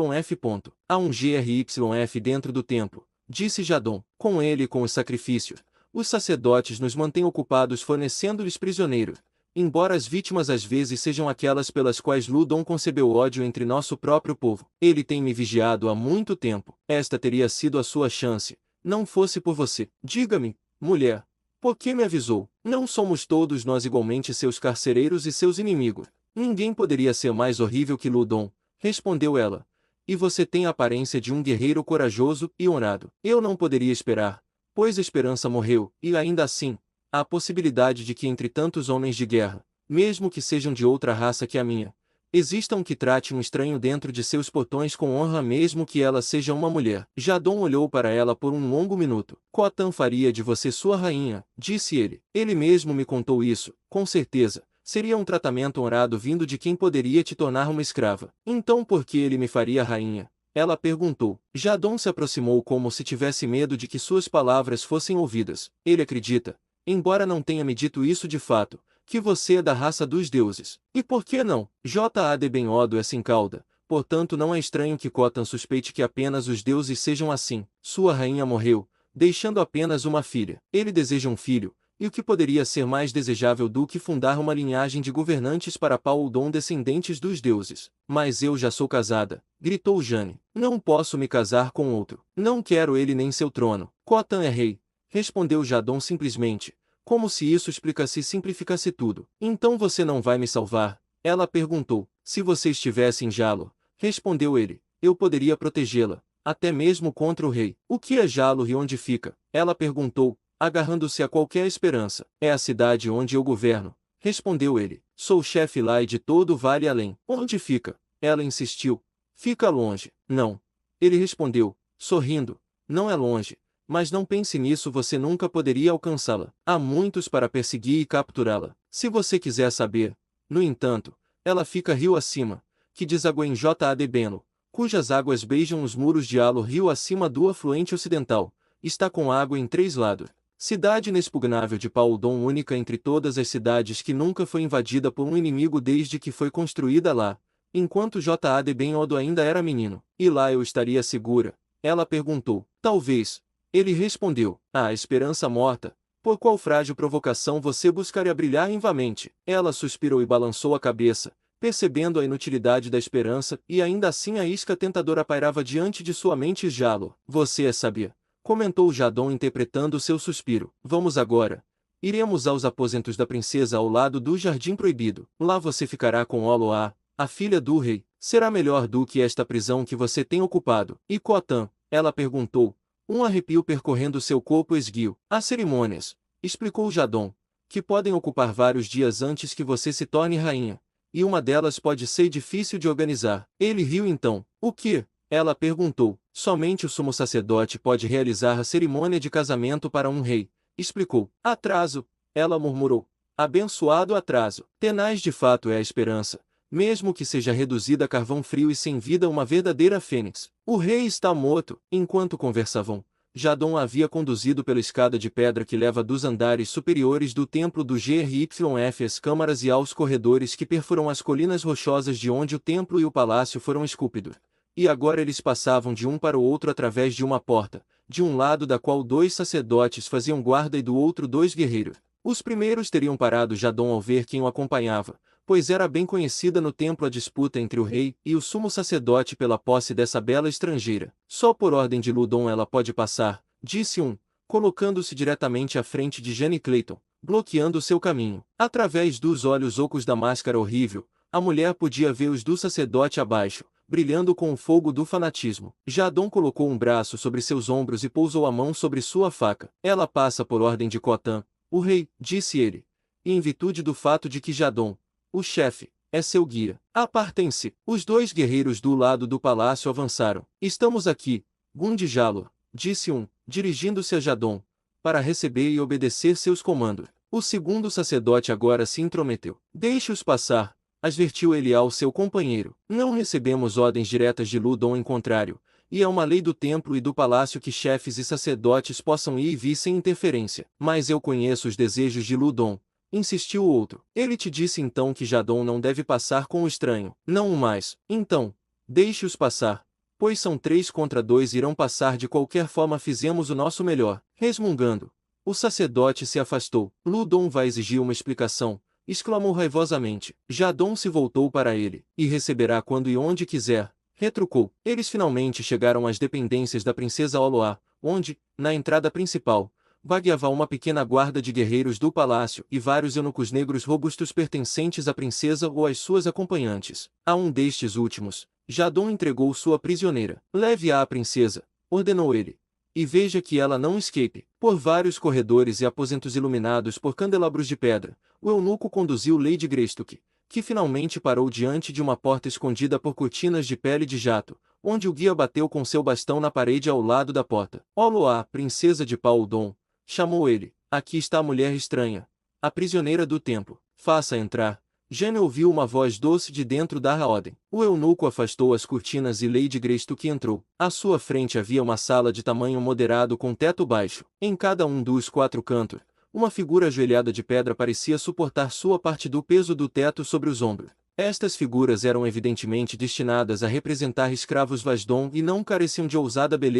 Há um GRYF dentro do templo", disse Jadon. "Com ele e com os sacrifícios, os sacerdotes nos mantêm ocupados fornecendo-lhes prisioneiros. Embora as vítimas às vezes sejam aquelas pelas quais Loudon concebeu ódio entre nosso próprio povo. Ele tem me vigiado há muito tempo. Esta teria sido a sua chance, não fosse por você. Diga-me, mulher, por que me avisou? Não somos todos nós igualmente seus carcereiros e seus inimigos?" "Ninguém poderia ser mais horrível que Loudon", respondeu ela. "E você tem a aparência de um guerreiro corajoso e honrado." "Eu não poderia esperar, pois a esperança morreu, e ainda assim, há a possibilidade de que entre tantos homens de guerra, mesmo que sejam de outra raça que a minha, Exista um que trate um estranho dentro de seus portões com honra mesmo que ela seja uma mulher. Jadon olhou para ela por um longo minuto. Khotan faria de você sua rainha, disse ele. Ele mesmo me contou isso, com certeza. Seria um tratamento honrado vindo de quem poderia te tornar uma escrava. Então por que ele me faria rainha? Ela perguntou. Jadon se aproximou como se tivesse medo de que suas palavras fossem ouvidas. Ele acredita, embora não tenha me dito isso de fato, que você é da raça dos deuses. E por que não? J.A.D. Ben-Odo é sem cauda, portanto não é estranho que Khotan suspeite que apenas os deuses sejam assim. Sua rainha morreu, deixando apenas uma filha. Ele deseja um filho, e o que poderia ser mais desejável do que fundar uma linhagem de governantes para Pauldon descendentes dos deuses? Mas eu já sou casada, gritou Jane. Não posso me casar com outro. Não quero ele nem seu trono. Khotan é rei, respondeu Jadon simplesmente, como se isso explicasse e simplificasse tudo. Então você não vai me salvar? Ela perguntou. Se você estivesse em Jalo, respondeu ele, eu poderia protegê-la, até mesmo contra o rei. O que é Jalo e onde fica? Ela perguntou, agarrando-se a qualquer esperança. É a cidade onde eu governo, respondeu ele. Sou chefe lá e de todo o vale além. Onde fica? Ela insistiu. Fica longe. Não. Ele respondeu, sorrindo. Não é longe. Mas não pense nisso, você nunca poderia alcançá-la. Há muitos para perseguir e capturá-la. Se você quiser saber, no entanto, ela fica rio acima, que deságua em J.A.D. Benlo, cujas águas beijam os muros de Alo rio acima do afluente ocidental, está com água em 3 lados. Cidade inexpugnável de Pauldon, única entre todas as cidades que nunca foi invadida por um inimigo desde que foi construída lá, enquanto J.A.D. Ben-Odo ainda era menino. E lá eu estaria segura? Ela perguntou. Talvez. Ele respondeu, a esperança morta, por qual frágil provocação você buscaria brilhar invamente? Ela suspirou e balançou a cabeça, percebendo a inutilidade da esperança, e ainda assim a isca tentadora pairava diante de sua mente. Jalo, você é sábia, comentou Jadon interpretando seu suspiro. Vamos agora. Iremos aos aposentos da princesa ao lado do Jardim Proibido. Lá você ficará com Oloa, a filha do rei. Será melhor do que esta prisão que você tem ocupado. E Khotan? Ela perguntou. Um arrepio percorrendo seu corpo esguio. Há cerimônias, explicou Jadon, que podem ocupar vários dias antes que você se torne rainha, e uma delas pode ser difícil de organizar. Ele riu então. O que? Ela perguntou. Somente o sumo sacerdote pode realizar a cerimônia de casamento para um rei, explicou. Atraso, ela murmurou. Abençoado atraso. Tenaz de fato é a esperança, mesmo que seja reduzida a carvão frio e sem vida, uma verdadeira fênix. O rei está morto. Enquanto conversavam, Jadon a havia conduzido pela escada de pedra que leva dos andares superiores do templo do GRYF às câmaras e aos corredores que perfuram as colinas rochosas de onde o templo e o palácio foram esculpidos. E agora eles passavam de um para o outro através de uma porta, de um lado da qual 2 sacerdotes faziam guarda e do outro 2 guerreiros. Os primeiros teriam parado Jadon ao ver quem o acompanhava, pois era bem conhecida no templo a disputa entre o rei e o sumo sacerdote pela posse dessa bela estrangeira. Só por ordem de Ludon ela pode passar, disse um, colocando-se diretamente à frente de Jane Clayton, bloqueando seu caminho. Através dos olhos ocos da máscara horrível, a mulher podia ver os do sacerdote abaixo, brilhando com o fogo do fanatismo. Jadon colocou um braço sobre seus ombros e pousou a mão sobre sua faca. Ela passa por ordem de Khotan, o rei, disse ele, e em virtude do fato de que Jadon, o chefe, é seu guia. Apartem-se. Os 2 guerreiros do lado do palácio avançaram. Estamos aqui, Gundijalo, disse um, dirigindo-se a Jadon, para receber e obedecer seus comandos. O segundo sacerdote agora se intrometeu. Deixe-os passar, advertiu ele ao seu companheiro. Não recebemos ordens diretas de Ludon, em contrário, e é uma lei do templo e do palácio que chefes e sacerdotes possam ir e vir sem interferência. Mas eu conheço os desejos de Ludon, insistiu o outro. Ele te disse então que Jadon não deve passar com o estranho. Não o mais. Então, deixe-os passar, pois são 3 contra 2 e irão passar de qualquer forma. Fizemos o nosso melhor. Resmungando, o sacerdote se afastou. Ludon vai exigir uma explicação, exclamou raivosamente. Jadon se voltou para ele. E receberá quando e onde quiser, retrucou. Eles finalmente chegaram às dependências da princesa Oloa, onde, na entrada principal, vagueava uma pequena guarda de guerreiros do palácio e vários eunucos negros robustos pertencentes à princesa ou às suas acompanhantes. A um destes últimos, Jadon entregou sua prisioneira. Leve-a à princesa, ordenou ele, e veja que ela não escape. Por vários corredores e aposentos iluminados por candelabros de pedra, o eunuco conduziu Lady Greystoke, que finalmente parou diante de uma porta escondida por cortinas de pele de jato, onde o guia bateu com seu bastão na parede ao lado da porta. Oloá, princesa de Paudon, chamou ele. Aqui está a mulher estranha, a prisioneira do templo. Faça entrar. Jane ouviu uma voz doce de dentro da Raoden. O eunuco afastou as cortinas e Lady Greystoke entrou. À sua frente havia uma sala de tamanho moderado com teto baixo. Em cada um dos 4 cantos, uma figura ajoelhada de pedra parecia suportar sua parte do peso do teto sobre os ombros. Estas figuras eram evidentemente destinadas a representar escravos Vasdon e não careciam de ousada beleza